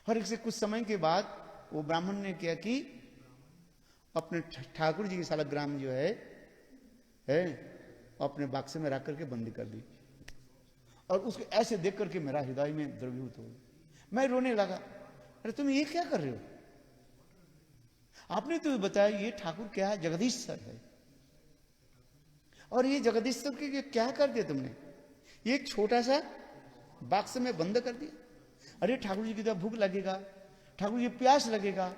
और एक से कुछ समय के बाद वो ब्राह्मण ने क्या कि अपने ठाकुर जी की सालग्राम जो है अपने बक्से में रख करके बंदी कर दी। और उसको ऐसे देख करके मेरा हृदय में द्रवीभूत हो गया, मैं रोने लगा। अरे तुम ये क्या कर रहे हो? आपने तो बताया ये ठाकुर क्या है, जगदीश्वर है, और ये जगदीश्वर के लिए क्या कर दिया तुमने? ये एक छोटा सा बक्स में बंद कर दिया। अरे ठाकुर जी की तो भूख लगेगा, ठाकुर जी प्यास लगेगा,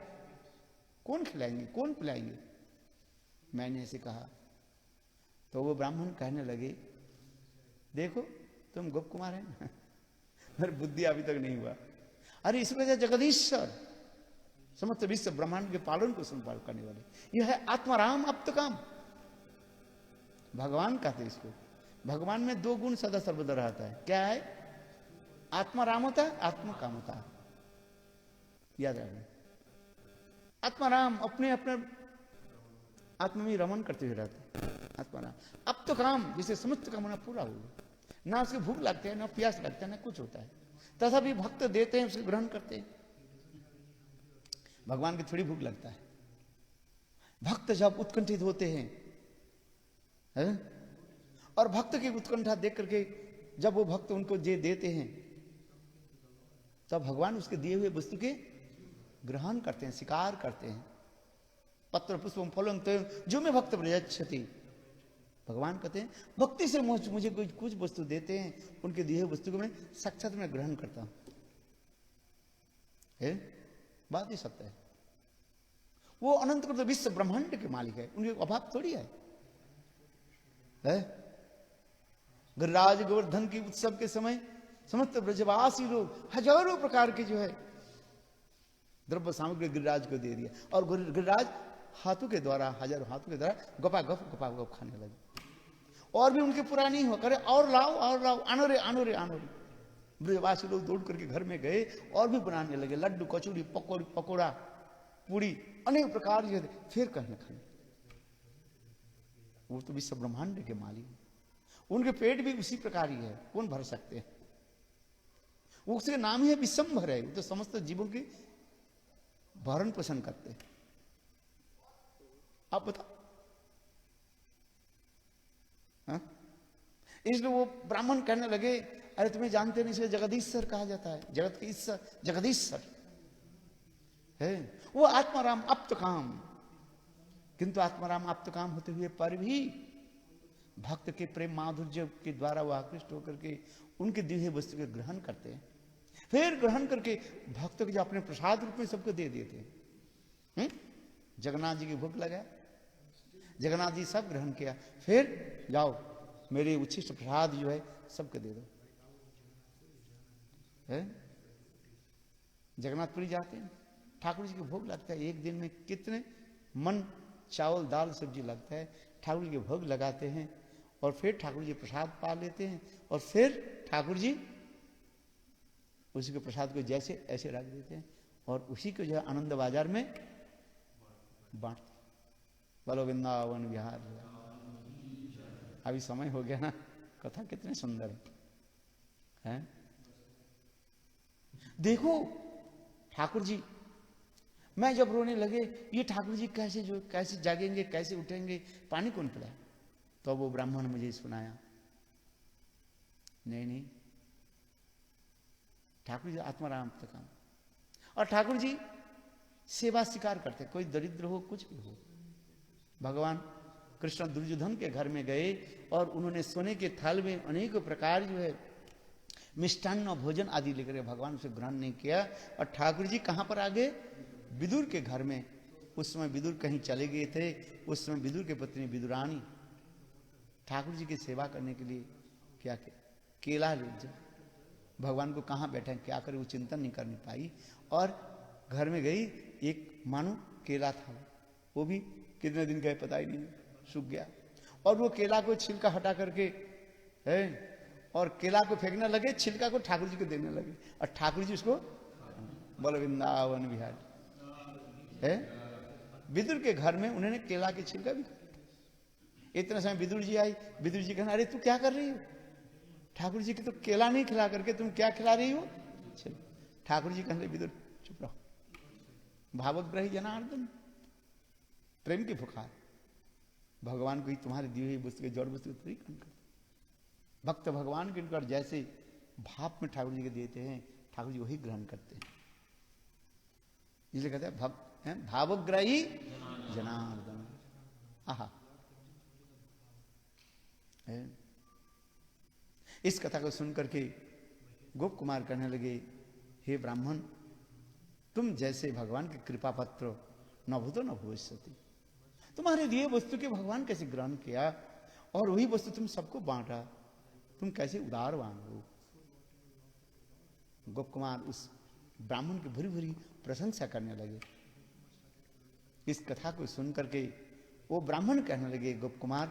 कौन खिलाएंगे, कौन पिलाएंगे? मैंने ऐसे कहा तो वो ब्राह्मण कहने लगे, देखो तुम गोप कुमार हैं मेरी बुद्धि अभी तक नहीं हुआ। अरे इसमें जगदीश्वर समस्त विश्व ब्रह्मांड के पालन को संपाल करने वाले, यह है आत्माराम अप्तकाम। भगवान कहते इसको। भगवान में दो गुण सदा सर्वदा रहता है, क्या है? आत्माराम होता है, आत्मा काम होता है। याद रखना, आत्माराम अपने अपने आत्मा में रमन करते हुए रहते हैं। आत्माराम अब तो काम, जिसे समस्त कामना पूरा हो, ना उसके भूख लगते हैं, ना प्यास लगता है, ना कुछ होता है, तथा भी भक्त देते हैं, उसे ग्रहण करते हैं। भगवान की थोड़ी भूख लगता है। भक्त जब उत्कंठित होते हैं और भक्त की उत्कंठा देख करके जब वो भक्त उनको जे देते हैं, तब भगवान उसके दिए हुए वस्तु के ग्रहण करते हैं, स्वीकार करते हैं। पत्र पुष्पम फलम जो में भक्त प्रयच्छति, भगवान कहते हैं भक्ति से मुझे कुछ वस्तु देते हैं, उनके दिए हुए वस्तु को मैं साक्षात में ग्रहण करता हूं। बात ही सत्य है। वो अनंत कृत विश्व ब्रह्मांड के मालिक है, उनके अभाव थोड़ी है। गिरिराज गोवर्धन की उत्सव के समय समस्त ब्रजवासी लोग हजारों प्रकार के जो है द्रव्य सामग्री गिरिराज को दे दिया, और गिरिराज हाथों के द्वारा, हजारों हाथों के द्वारा गपा गप खाने लगे। और भी उनके पूरा नहीं हुआ, करे और लाओ, आनो रे आनो रे आनो रे। ब्रजवासी लोग दौड़ करके घर में गए और भी बनाने लगे, लड्डू, कचौड़ी, पकौड़ा, पूड़ी, अनेक प्रकार जो फिर कहने खाने। वो तो विश्व ब्रह्मांड के मालिक, उनके पेट भी उसी प्रकार ही है, कौन भर सकते हैं? वो उसके नाम ही है विश्वंभर है, वो तो समस्त जीवों की भरण पोषण करते हैं। आप बताओ। इसलिए वो ब्राह्मण कहने लगे, अरे तुम्हें जानते नहीं, इसे जगदीश्वर कहा जाता है, जगत के ईश्वर जगदीश्वर है। वो आत्माराम अप्तकाम, किंतु आत्माराम अप्तकाम होते हुए पर भी भक्त के प्रेम माधुर्य के द्वारा वो आकृष्ट होकर के उनके दिए वस्तु के ग्रहण करते हैं। फिर ग्रहण करके भक्तों के जो अपने प्रसाद रूप में सबको दे देते हैं। जगन्नाथ जी की भूख लगा, जगन्नाथ जी सब ग्रहण किया, फिर जाओ मेरे उच्छिष्ट प्रसाद जो है सबको दे दो। जगन्नाथपुरी जाते हैं, ठाकुर जी के भोग लगता है, एक दिन में कितने मन चावल दाल सब्जी लगता है, ठाकुर जी के भोग लगाते हैं, और फिर ठाकुर जी प्रसाद पा लेते हैं, और फिर ठाकुर जी उसी के प्रसाद को जैसे ऐसे रख देते हैं, और उसी को जो है आनंद बाजार में बांटते। बोलो वृंदावन विहार। अभी समय हो गया ना, कथा कितने सुंदर है। देखो ठाकुर जी, मैं जब रोने लगे, ये ठाकुर जी कैसे जागेंगे, कैसे उठेंगे, पानी कौन पिलाए? तो वो ब्राह्मण मुझे सुनाया, नहीं ठाकुर जी आत्माराम काम, और ठाकुर जी सेवा स्वीकार करते, कोई दरिद्र हो कुछ भी हो। भगवान कृष्ण दुर्योधन के घर में गए और उन्होंने सोने के थाल में अनेक प्रकार जो है मिष्टान्न भोजन आदि लेकर भगवान उसे ग्रहण नहीं किया, और ठाकुर जी कहां पर आ गए? विदुर के घर में। उस समय विदुर कहीं चले गए थे, उस समय विदुर के पत्नी विदुरानी ठाकुर जी की सेवा करने के लिए क्या किया? केला ले जा, भगवान को कहाँ बैठे क्या करे वो चिंतन नहीं करनी पाई, और घर में गई, एक मानो केला था, वो भी कितने दिन गए पता ही नहीं, सूख गया। और वो केला को छिलका हटा करके है और केला को फेंकने लगे, छिलका को ठाकुर जी को देने लगे और ठाकुर जी उसको बोले वृंदावन बिहार है। विदुर के घर में उन्होंने केला के छिलका भी, इतना समय विदुर जी आई, विदुर जी कहना अरे तू क्या कर रही हो, ठाकुर जी की तो केला नहीं खिला करके तुम क्या खिला रही हो। ठाकुर जी कहने विदुर चुप रहो, भावग्रही जनार्दन, प्रेम की फुकार, भगवान को ही तुम्हारी दी हुई वस्तु के जड़ वस्तु थोड़ी ग्रहण करते, भक्त भगवान के निकट जैसे भाव में ठाकुर जी के देते हैं ठाकुर जी वही ग्रहण करते हैं। इसलिए कहते हैं भावग्राही जनार्दन। आहा, इस कथा को सुन करके गोप कुमार कहने लगे हे ब्राह्मण, तुम जैसे भगवान के कृपा पत्र न भूतो न भविष्यति, तुम्हारे दिए वस्तु के भगवान कैसे ग्रहण किया और वही वस्तु तुम सबको बांटा, तुम कैसे उदारवान हो। गोप कुमार उस ब्राह्मण की भरी भरी प्रशंसा करने लगे। इस कथा को सुन करके वो ब्राह्मण कहने लगे गोप कुमार,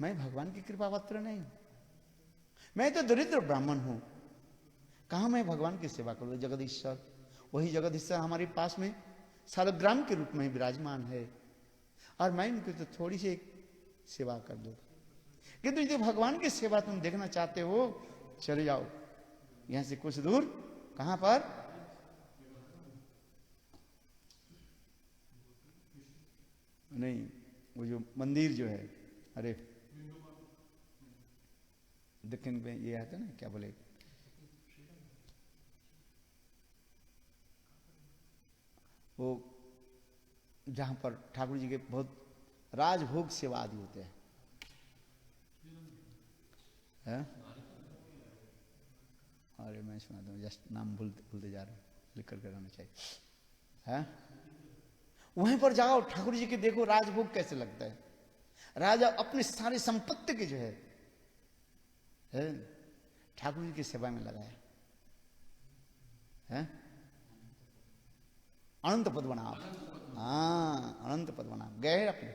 मैं भगवान की कृपा पात्र नहीं हूं, मैं तो दरिद्र ब्राह्मण हूं, कहां मैं भगवान की सेवा करूं। जगदीश्वर, वही जगदीश्वर हमारे पास में सालग्राम के रूप में विराजमान है और मैं उनकी तो थोड़ी सी सेवा कर दो, किंतु यदि भगवान की सेवा तुम देखना चाहते हो चले जाओ यहां से कुछ दूर, कहां पर, नहीं वो जो मंदिर जो है, अरे दक्षिण में ये आता है ना, क्या बोले, वो जहां पर ठाकुर जी के बहुत राजभोग सेवा आदि होते हैं, है? अरे मैं सुना दूं, जस्ट नाम भूलते जा रहे हैं, लिख करके रहना चाहिए, है? वहीं पर जाओ, ठाकुर जी के देखो राजभोग कैसे लगता है। राजा अपनी सारी संपत्ति की जो है ठाकुर जी की सेवा में लगाया है। अनंत पद्मनाभ, हाँ अनंत पद्मनाभ गए अपने,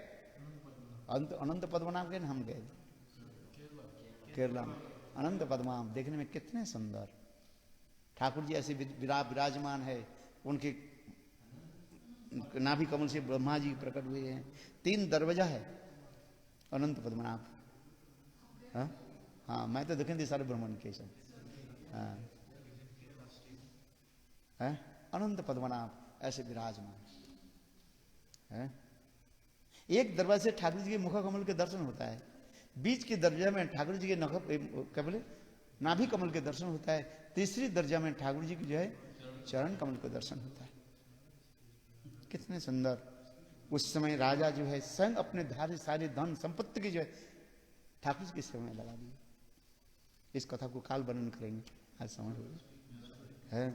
अनंत पद्मनाभ गए ना, हम गए केरला में। अनंत पद्मनाभ देखने में कितने सुंदर, ठाकुर जी ऐसे विराजमान है, उनके नाभि कमल से ब्रह्मा जी प्रकट हुए हैं, 3 दरवाजा है अनंत पद्मनाभ। हाँ हाँ, मैं तो देखें सारे ब्राह्मण के सब, हाँ है अनंत पद्मनाभ ऐसे विराजमान है। एक दरवाजे से ठाकुर जी के मुख कमल के दर्शन होता है, बीच के दर्जा में ठाकुर जी के क्या बोले नाभि कमल के दर्शन होता है, तीसरी दर्जा में ठाकुर जी की जो है चरण कमल का दर्शन होता है। कितने सुंदर। उस समय राजा जो है स्वयं अपने धारे सारे धन संपत्ति की जो है ठाकुर जी की सेवा में लगा दी। इस कथा को काल वर्णन करेंगे, आज समझ है।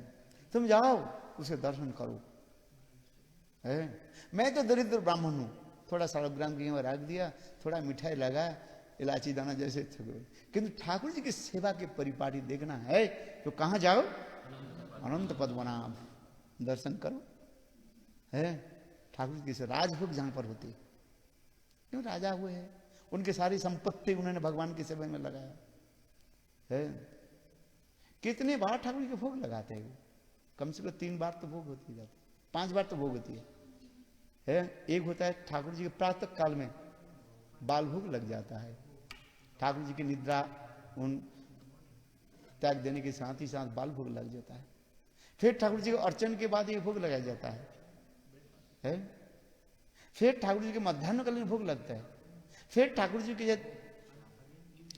तुम जाओ उसे दर्शन करो, है। मैं तो दरिद्र ब्राह्मण हूं, थोड़ा सालग्राम गेहूं रख दिया, थोड़ा मिठाई लगा, इलायची दाना जैसे, किंतु ठाकुर जी की सेवा के परिपाटी देखना है तो कहां जाओ, अनंत पद्मनाभ दर्शन करो, है। ठाकुर जी की राजभोग जहां पर होती, क्यों राजा हुए हैं, उनकी सारी संपत्ति उन्होंने भगवान की सेवा में लगाया है। कितने बार ठाकुर जी के भोग लगाते हैं, कम से कम 3 बार तो भोग होती जाती, 5 बार तो भोग होती है। एक होता है ठाकुर जी के प्रातः काल में बाल भोग लग जाता है, ठाकुर जी की निद्रा उन त्याग देने के साथ ही साथ बाल भोग लग जाता है। फिर ठाकुर जी को अर्चन के बाद ये भोग लगाया जाता है। फिर ठाकुर जी के मध्याह्नकालीन भोग लगता है। फिर ठाकुर जी के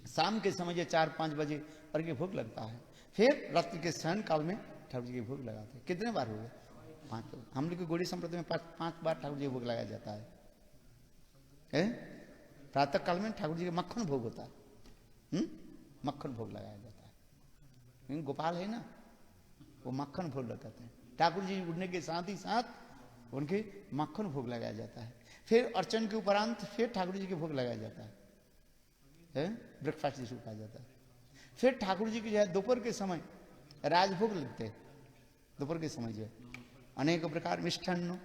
शाम के समय 4-5 बजे अर्घ्य भोग लगता है। फिर रात्रि के शयन काल में ठाकुर जी के भोग लगाते हैं। कितने बार हो गए? 5। हम लोग की गौड़ी संप्रदाय में 5 बार ठाकुर जी को भोग लगाया जाता है। प्रातः काल में ठाकुर जी के मक्खन भोग होता है, मक्खन भोग लगाया जाता है। गोपाल है ना, वो मक्खन भोग लगाते हैं। ठाकुर जी उठने के साथ ही साथ उनके मक्खन भोग लगाया जाता है। फिर अर्चन के उपरांत फिर ठाकुर जी के भोग लगाया जाता है, ब्रेकफास्ट जिसको कहा जाता है। फिर ठाकुर जी की जो है दोपहर के समय राजभोग लगते हैं। दोपहर के समय जो है अनेक प्रकार मिष्ठान्न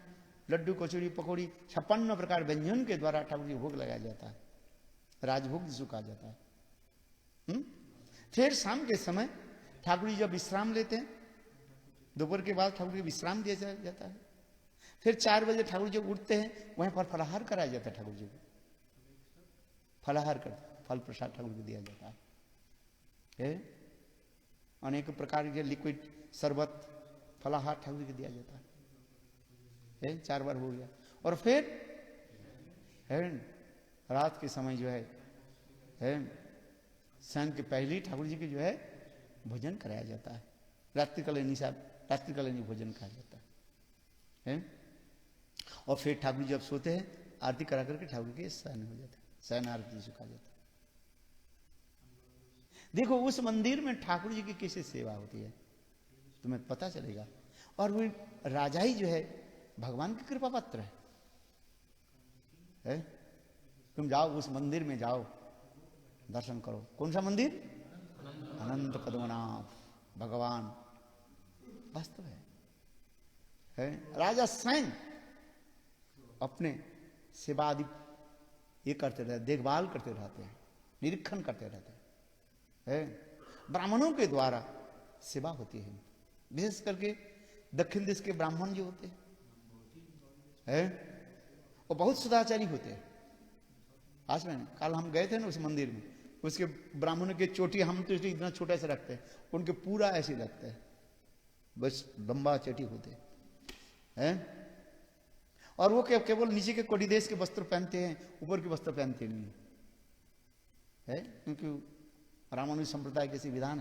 लड्डू कचौड़ी पकौड़ी 56 प्रकार व्यंजन के द्वारा ठाकुर जी भोग लगाया जाता है, राजभोग जिसको कहा जाता है। फिर शाम के समय ठाकुर जी जब विश्राम लेते हैं, दोपहर के बाद ठाकुर जी विश्राम दिया जाता है। फिर 4 बजे ठाकुर जी उठते हैं, वहीं पर फलाहार कराया जाता है। ठाकुर जी को फलाहार कर फल प्रसाद ठाकुर को दिया जाता है। अनेक प्रकार के लिक्विड शरबत फलाहार ठाकुर को दिया जाता है। 4 बार हो गया। और फिर रात के समय जो है शाम के पहले ही ठाकुर जी के जो है भोजन कराया जाता है। रात्रिकालीन भोजन खाया जाता है। और फिर ठाकुर जी जब सोते हैं, आरती करा करके ठाकुर के शयन हो जाते हैं, शयन आरती जिसे कहा जाता है। देखो उस मंदिर में ठाकुर जी की कैसे सेवा होती है तुम्हें पता चलेगा। और वो राजा ही जो है भगवान की कृपा पात्र है। तुम जाओ उस मंदिर में जाओ, दर्शन करो। कौन सा मंदिर? अनंत पद्मनाभ भगवान वास्तव है। राजा स्वयं अपने सेवा आदि ये करते रहते, देखभाल करते रहते हैं, निरीक्षण करते रहते हैं। ब्राह्मणों के द्वारा सेवा होती है, विशेष करके दक्षिण देश के ब्राह्मण जो होते हैं वो बहुत सदाचारी होते हैं। आज में कल हम गए थे ना उस मंदिर में, उसके ब्राह्मणों के चोटी हम तो इतना छोटा सा रखते हैं, उनके पूरा ऐसे लगता है, बस लंबा चोटी होते हैं। और वो केवल नीचे के कोडी देश के वस्त्र पहनते हैं, ऊपर के वस्त्र पहनते नहीं है, क्योंकि रामानुज संप्रदाय के विधान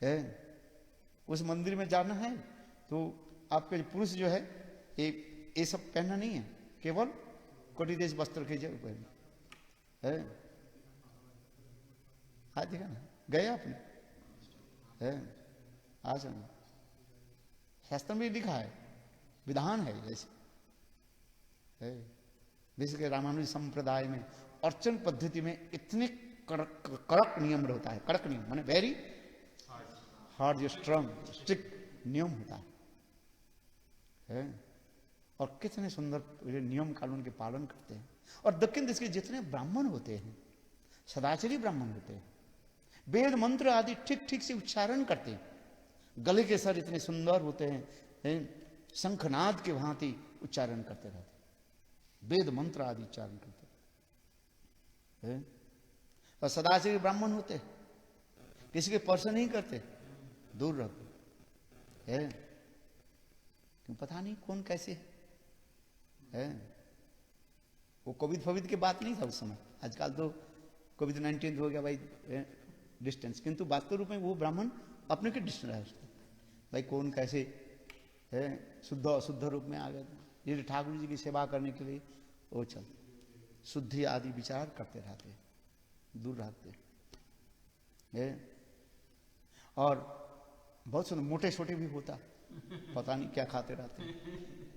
है। उस मंदिर में जाना है तो आपके पुरुष जो है ये सब पहनना नहीं है, केवल कोटी देश वस्त्र के जो पहने है। हाँ देखा ना, गए आपने आज शास्त्र में लिखा है, विधान है ऐसे। विशेष रामानुज संप्रदाय में अर्चन पद्धति में इतने कड़क नियम रहता है। कड़क नियम माने वेरी हार्ड, स्ट्रांग, स्ट्रिक्ट नियम होता है। और कितने सुंदर नियम कानून के पालन करते हैं। और दक्षिण देश के जितने ब्राह्मण होते हैं, सदाचारी ब्राह्मण होते हैं, वेद मंत्र आदि ठीक ठीक से उच्चारण करते हैं, गले के स्वर इतने सुंदर होते हैं, शंखनाद के भांति उच्चारण करते रहते, वेद मंत्र आदि उच्चारण करते हैं। और सदाचारी ब्राह्मण होते हैं, किसी के स्पर्श नहीं करते, दूर रहते हैं। क्यों पता नहीं कौन कैसे है। वो कोविड फोविड की बात नहीं था उस समय, आजकल तो कोविड-19 हो गया भाई डिस्टेंस, किंतु वास्तव रूप में वो ब्राह्मण अपने के डिस्टेंस भाई कौन कैसे है, शुद्ध अशुद्ध रूप में आ गए। ये ठाकुर जी की सेवा करने के लिए वो चल शुद्धि आदि विचार करते रहते, दूर रहते है। और बहुत सुंदर मोटे छोटे भी होता, पता नहीं क्या खाते रहते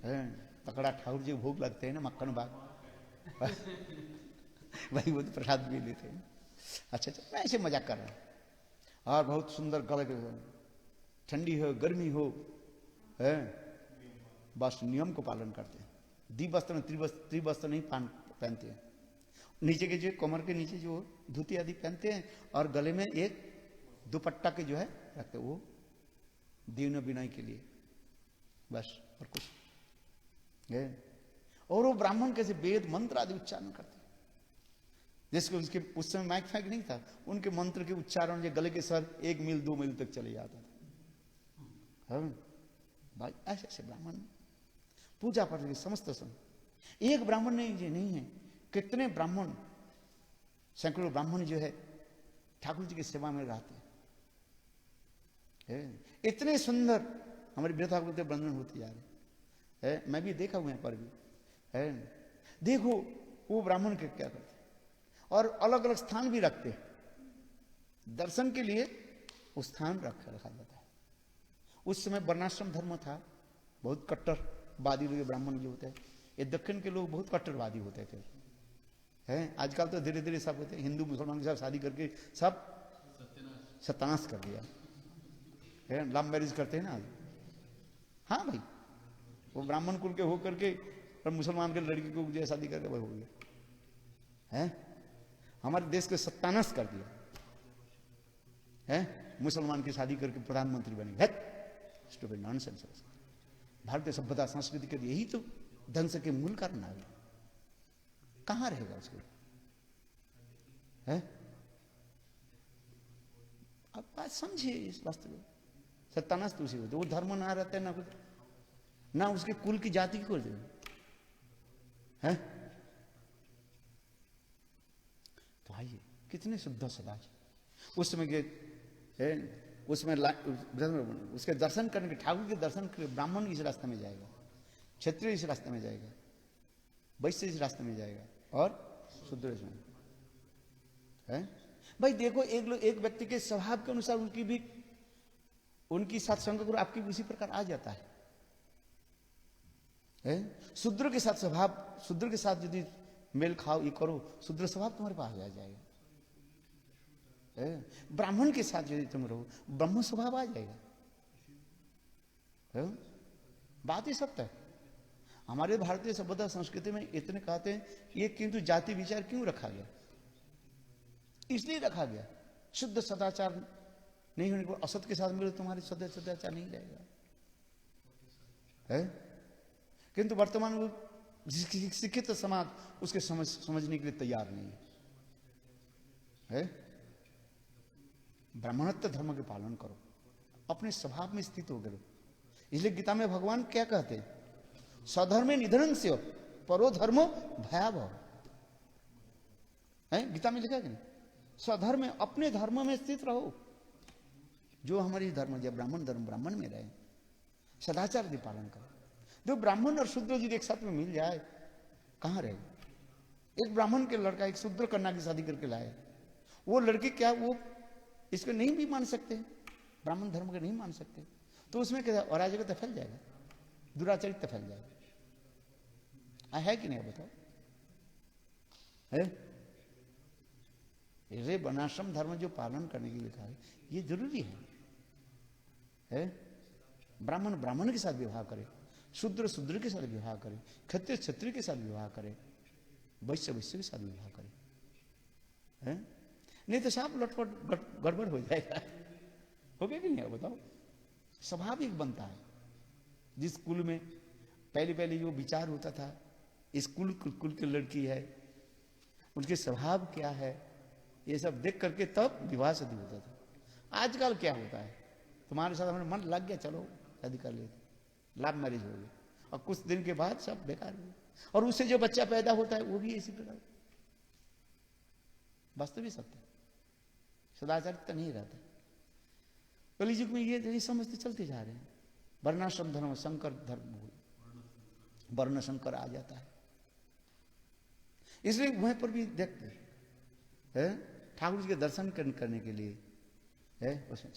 हैं। तकड़ा ठाकुर जी भोग लगते हैं ना, मक्खन बाग भाई वो तो प्रसाद भी लेते हैं। अच्छा मैं ऐसे मजाक कर रहा हूँ। और बहुत सुंदर गले, ठंडी हो गर्मी हो है, बस नियम को पालन करते हैं। द्विवस्त्र त्रिवस्त्र नहीं पहनते हैं। नीचे के जो कमर के नीचे जो धोती आदि पहनते हैं, और गले में एक दुपट्टा के जो है रखते, वो दीन विनय के लिए बस, और कुछ है। और वो ब्राह्मण कैसे वेद मंत्र आदि उच्चारण करते, जिसको उसके उस समय माइक फाइक नहीं था, उनके मंत्र के उच्चारण जो गले के स्वर 1 मील 2 मील तक चले जाता था। भाई ऐसे ऐसे ब्राह्मण पूजा पाठ के समस्त समय। एक ब्राह्मण नहीं है, कितने ब्राह्मण, सैकड़ों ब्राह्मण जो है ठाकुर जी की सेवा में रहते हैं। इतने सुंदर हमारी वृथा बंधन होती जा रही है। मैं भी देखा हुआ यहाँ पर भी है। देखो वो ब्राह्मण के क्या करते, और अलग अलग स्थान भी रखते हैं, दर्शन के लिए वो स्थान रखा जाता है। उस समय वर्णाश्रम धर्म था, बहुत कट्टरवादी लोग ब्राह्मण जो होते हैं, ये दक्षिण के लोग बहुत कट्टरवादी होते थे हैं। आजकल तो धीरे धीरे सब होते हैं, हिंदू मुसलमान के साथ शादी करके सब सत्यानाश कर दिया है, लव मैरिज करते हैं ना। हाँ भाई वो ब्राह्मण कुल के हो करके और मुसलमान के लड़की को जो शादी करके वो हो गया है। हमारे देश को सत्यानाश कर दिया है, मुसलमान की शादी करके प्रधानमंत्री बने। है स्टूपिड नॉनसेंस। भारतीय सभ्यता संस्कृति के यही तो ध्वंस के मूल कारण है। कहां रहेगा उसके है? आप बात समझिए इस वास्तव में। सत्यानाश तो उसी होते, वो धर्म ना रहते ना कुछ, ना उसके कुल की जाति की खोल है। तो आइए कितने शुद्ध सदाचार उस समय के उसमें उसके दर्शन करने के, ठाकुर के दर्शन के ब्राह्मण इस रास्ते में जाएगा, क्षत्रिय इस रास्ते में जाएगा, वैश्य इस रास्ते में जाएगा और शूद्र इसमें है। भाई देखो एक व्यक्ति के स्वभाव के अनुसार उनकी साथ संग करो, आपकी उसी प्रकार आ जाता है। शूद्र के साथ स्वभाव, शूद्र के साथ यदि मेल खाओ ये करो, शूद्र स्वभाव तुम्हारे पास आ जाएगा। ब्राह्मण के साथ यदि तुम रहो, ब्रह्म स्वभाव आ जाएगा। बात ही सत्य है। हमारे भारतीय सभ्यता संस्कृति में इतने कहते हैं ये किंतु जाति विचार क्यों रखा गया? इसलिए रखा गया शुद्ध सदाचार नहीं होने को, असत के साथ मिले तुम्हारे शुद्ध सदाचार नहीं जाएगा है। किंतु वर्तमान में शिक्षित समाज उसके समझने के लिए तैयार नहीं है। ब्राह्मणत्व धर्म के पालन करो, अपने स्वभाव में स्थित हो गए। इसलिए गीता में भगवान क्या कहते हैं? स्वधर्मे निधनं से परो धर्मो भयावह है। गीता में लिखा है कि नहीं? स्वधर्म में, अपने धर्म में स्थित रहो। जो हमारी धर्म जो ब्राह्मण धर्म, ब्राह्मण में रहे, सदाचार की पालन करो। जो ब्राह्मण और शूद्र जी एक साथ में मिल जाए कहां रहे? एक ब्राह्मण के लड़का एक शूद्र कन्या की शादी करके लाए, वो लड़की क्या वो इसको नहीं भी मान सकते, ब्राह्मण धर्म को नहीं मान सकते, तो उसमें क्या अराजकता फैल जाएगा, दुराचरित फैल जाएगा। है कि नहीं बताओ? है ये वर्णाश्रम धर्म जो पालन करने के लिए कहा है ये जरूरी है। ब्राह्मण ब्राह्मण के साथ विवाह करे, शूद्र शूद्र के साथ विवाह करे, क्षत्रिय क्षत्रिय के साथ विवाह करे, वैश्य वैश्य के साथ विवाह करे है? नहीं तो सब लटपट गड़बड़ हो जाएगा। हो गया कि नहीं बताओ? स्वाभाविक बनता है। जिस कुल में पहले जो विचार होता था इस कुल की लड़की है, उनके स्वभाव क्या है, ये सब देख करके तब विवाह शादी होता था। आजकल क्या होता है, तुम्हारे साथ हमारा मन लग गया, चलो शादी कर लेते, लव मैरिज हो गई, और कुछ दिन के बाद सब बेकार हो गया, और उससे जो बच्चा पैदा होता है वो भी इसी प्रकार। वास्तविक सत्य, सदाचार तो नहीं रहता। कलयुग में ये समझते चलते जा रहे हैं। वर्णाश्रम धर्म शंकर धर्म, वर्ण शंकर आ जाता है। इसलिए वहीं पर भी देखते हैं ठाकुर जी के दर्शन करने के लिए है उसमें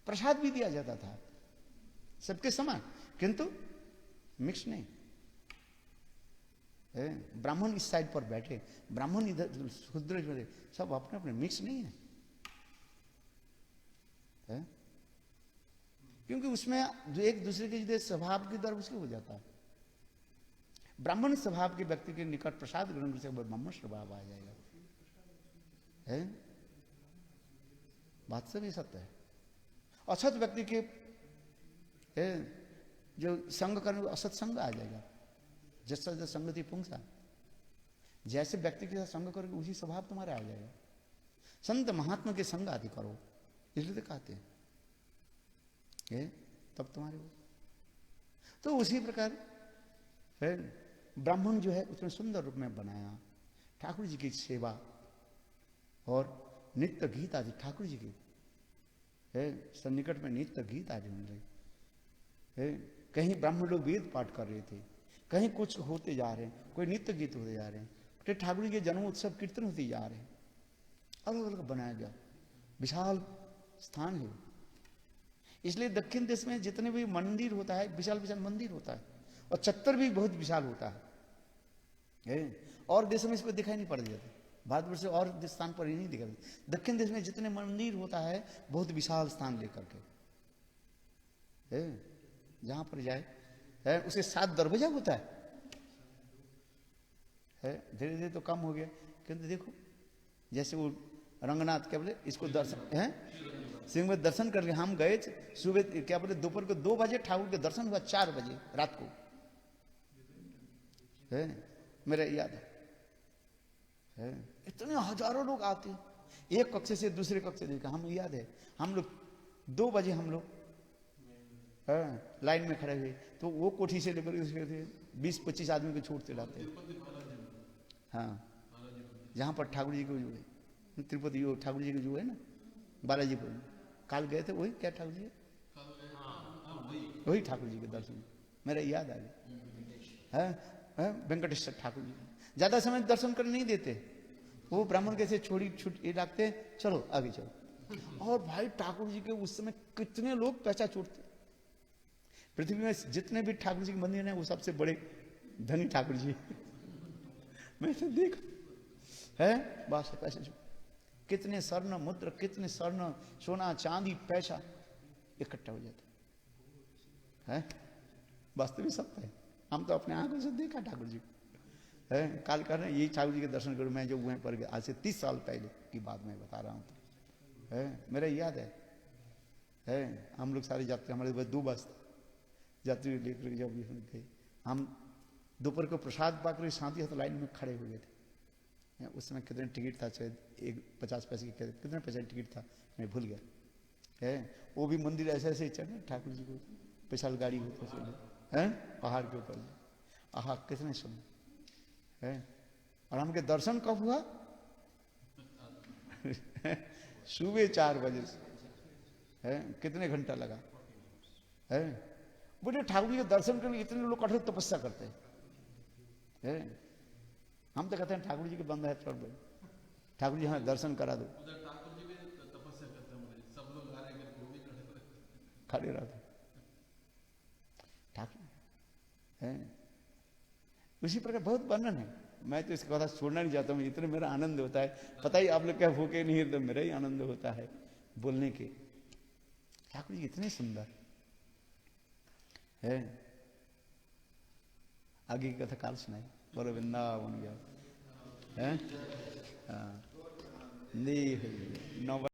प्रसाद भी दिया जाता था सबके समान, किंतु मिक्स नहीं। ब्राह्मण इस साइड पर बैठे, ब्राह्मण इधर, शूद्र इधर, सब अपने अपने मिक्स नहीं है। क्योंकि उसमें जो एक दूसरे के स्वभाव की दर उसकी हो जाता है। ब्राह्मण स्वभाव के व्यक्ति के निकट प्रसाद ग्रहण से ब्राह्मण स्वभाव आ जाएगा है। बात से भी सत्य है। असत व्यक्ति के जो संग करने असत संग आ जाएगा। जैसा जो संगति पुंसा, जैसे व्यक्ति के साथ संग करोगे उसी स्वभाव तुम्हारे आ जाएगा। संत महात्मा के संग आदि करो, इसलिए तो कहते हैं तब तुम्हारे वो। तो उसी प्रकार ब्राह्मण जो है उसने सुंदर रूप में बनाया, ठाकुर जी की सेवा और नित्य गीत आदि ठाकुर जी की सन्निकट में नित्य गीत आदि बन रहे। कहीं ब्राह्मण लोग वेद पाठ कर रहे थे, कहीं कुछ होते जा रहे हैं, कोई नित्य गीत होते जा रहे हैं, फिर ठाकुर जी के जन्म उत्सव कीर्तन होते जा रहे हैं। अलग अलग बनाया गया, विशाल स्थान है। इसलिए दक्षिण देश में जितने भी मंदिर होता है विशाल विशाल मंदिर होता है, और चत्तर भी बहुत विशाल होता है। और देशों में इसको दिखाई नहीं पड़ जाता, भारतवर्ष से और स्थान पर ही नहीं दिखाई। दक्षिण देश में जितने मंदिर होता है बहुत विशाल स्थान लेकर के, जहां पर जाए है, उसके साथ दरवाजा होता है, धीरे धीरे तो कम हो गया, किंतु देखो जैसे वो रंगनाथ क्या बोले इसको दर्शन है, सिंह में दर्शन करके हम गए सुबह क्या बोले दोपहर को 2 बजे ठाकुर के दर्शन हुआ, 4 बजे रात को है, मेरा याद है। इतने हजारों लोग आते हैं, एक कक्ष से दूसरे कक्ष देखा, हम याद है हम लोग 2 बजे हम लोग लाइन में खड़े हुए, तो वो कोठी से लेकर 20-25 आदमी को छोड़ते लाते हैं। हाँ, जहाँ पर ठाकुर जी को जो है तिरुपति जो ठाकुर जी को जो है ना बालाजीपुर में काल गए थे, वही क्या ठाकुर जी, वही ठाकुर जी के दर्शन मेरा याद आ गया है। वेंकटेश्वर ठाकुर जी ज्यादा समय दर्शन करने नहीं देते, वो ब्राह्मण कैसे छोड़ी छुट रखते, चलो आगे चलो। और भाई ठाकुर जी के उस समय कितने लोग पैसा छोड़ते, पृथ्वी में जितने भी ठाकुर जी के मंदिर हैं वो सबसे बड़े धनी ठाकुर जी मैं तो देख है बस पैसे जो कितने स्वर्ण मुद्र, कितने स्वर्ण सोना चांदी पैसा इकट्ठा हो जाता है, वास्तविक सत्य है। हम तो अपने आंखों से देखा ठाकुर जी है, काल कर रहे हैं यही ठाकुर जी के दर्शन करूं मैं जो वहीं पर गया, आज से 30 साल पहले की बात मैं बता रहा हूं, है मेरा याद है। हम लोग सारे जाते, हमारे पास 2 बस यात्री लेकर जब गए, हम दोपहर को प्रसाद पाकर शांति हाथ लाइन में खड़े हो गए थे। उस समय कितने टिकट था, शायद 50 पैसे की कितने पैसे की टिकट था मैं भूल गया है। वो भी मंदिर ऐसे ऐसे चढ़े ठाकुर जी को, विशाल गाड़ी होते चले हैं पहाड़ के ऊपर, आहा कितने सुंदर है। और हमके दर्शन कब हुआ सुबह 4 बजे से है, कितने घंटा लगा है। बोले ठाकुर जी के दर्शन करने इतने लोग कठोर तपस्या करते हैं, हम तो कहते हैं ठाकुर जी के बंद है, ठाकुर जी हमें दर्शन करा दो, खड़े रहते ठाकुर है। उसी प्रकार बहुत वर्णन है, मैं तो इसका कथा छोड़ना नहीं चाहता हूँ, इतने मेरा आनंद होता है, पता ही आप लोग क्या भूखे नहीं है तो मेरा ही आनंद होता है बोलने के। ठाकुर जी इतने सुंदर है। आगे की कथा काल सुनाई, बोलो वृंदावन गया है। हाँ,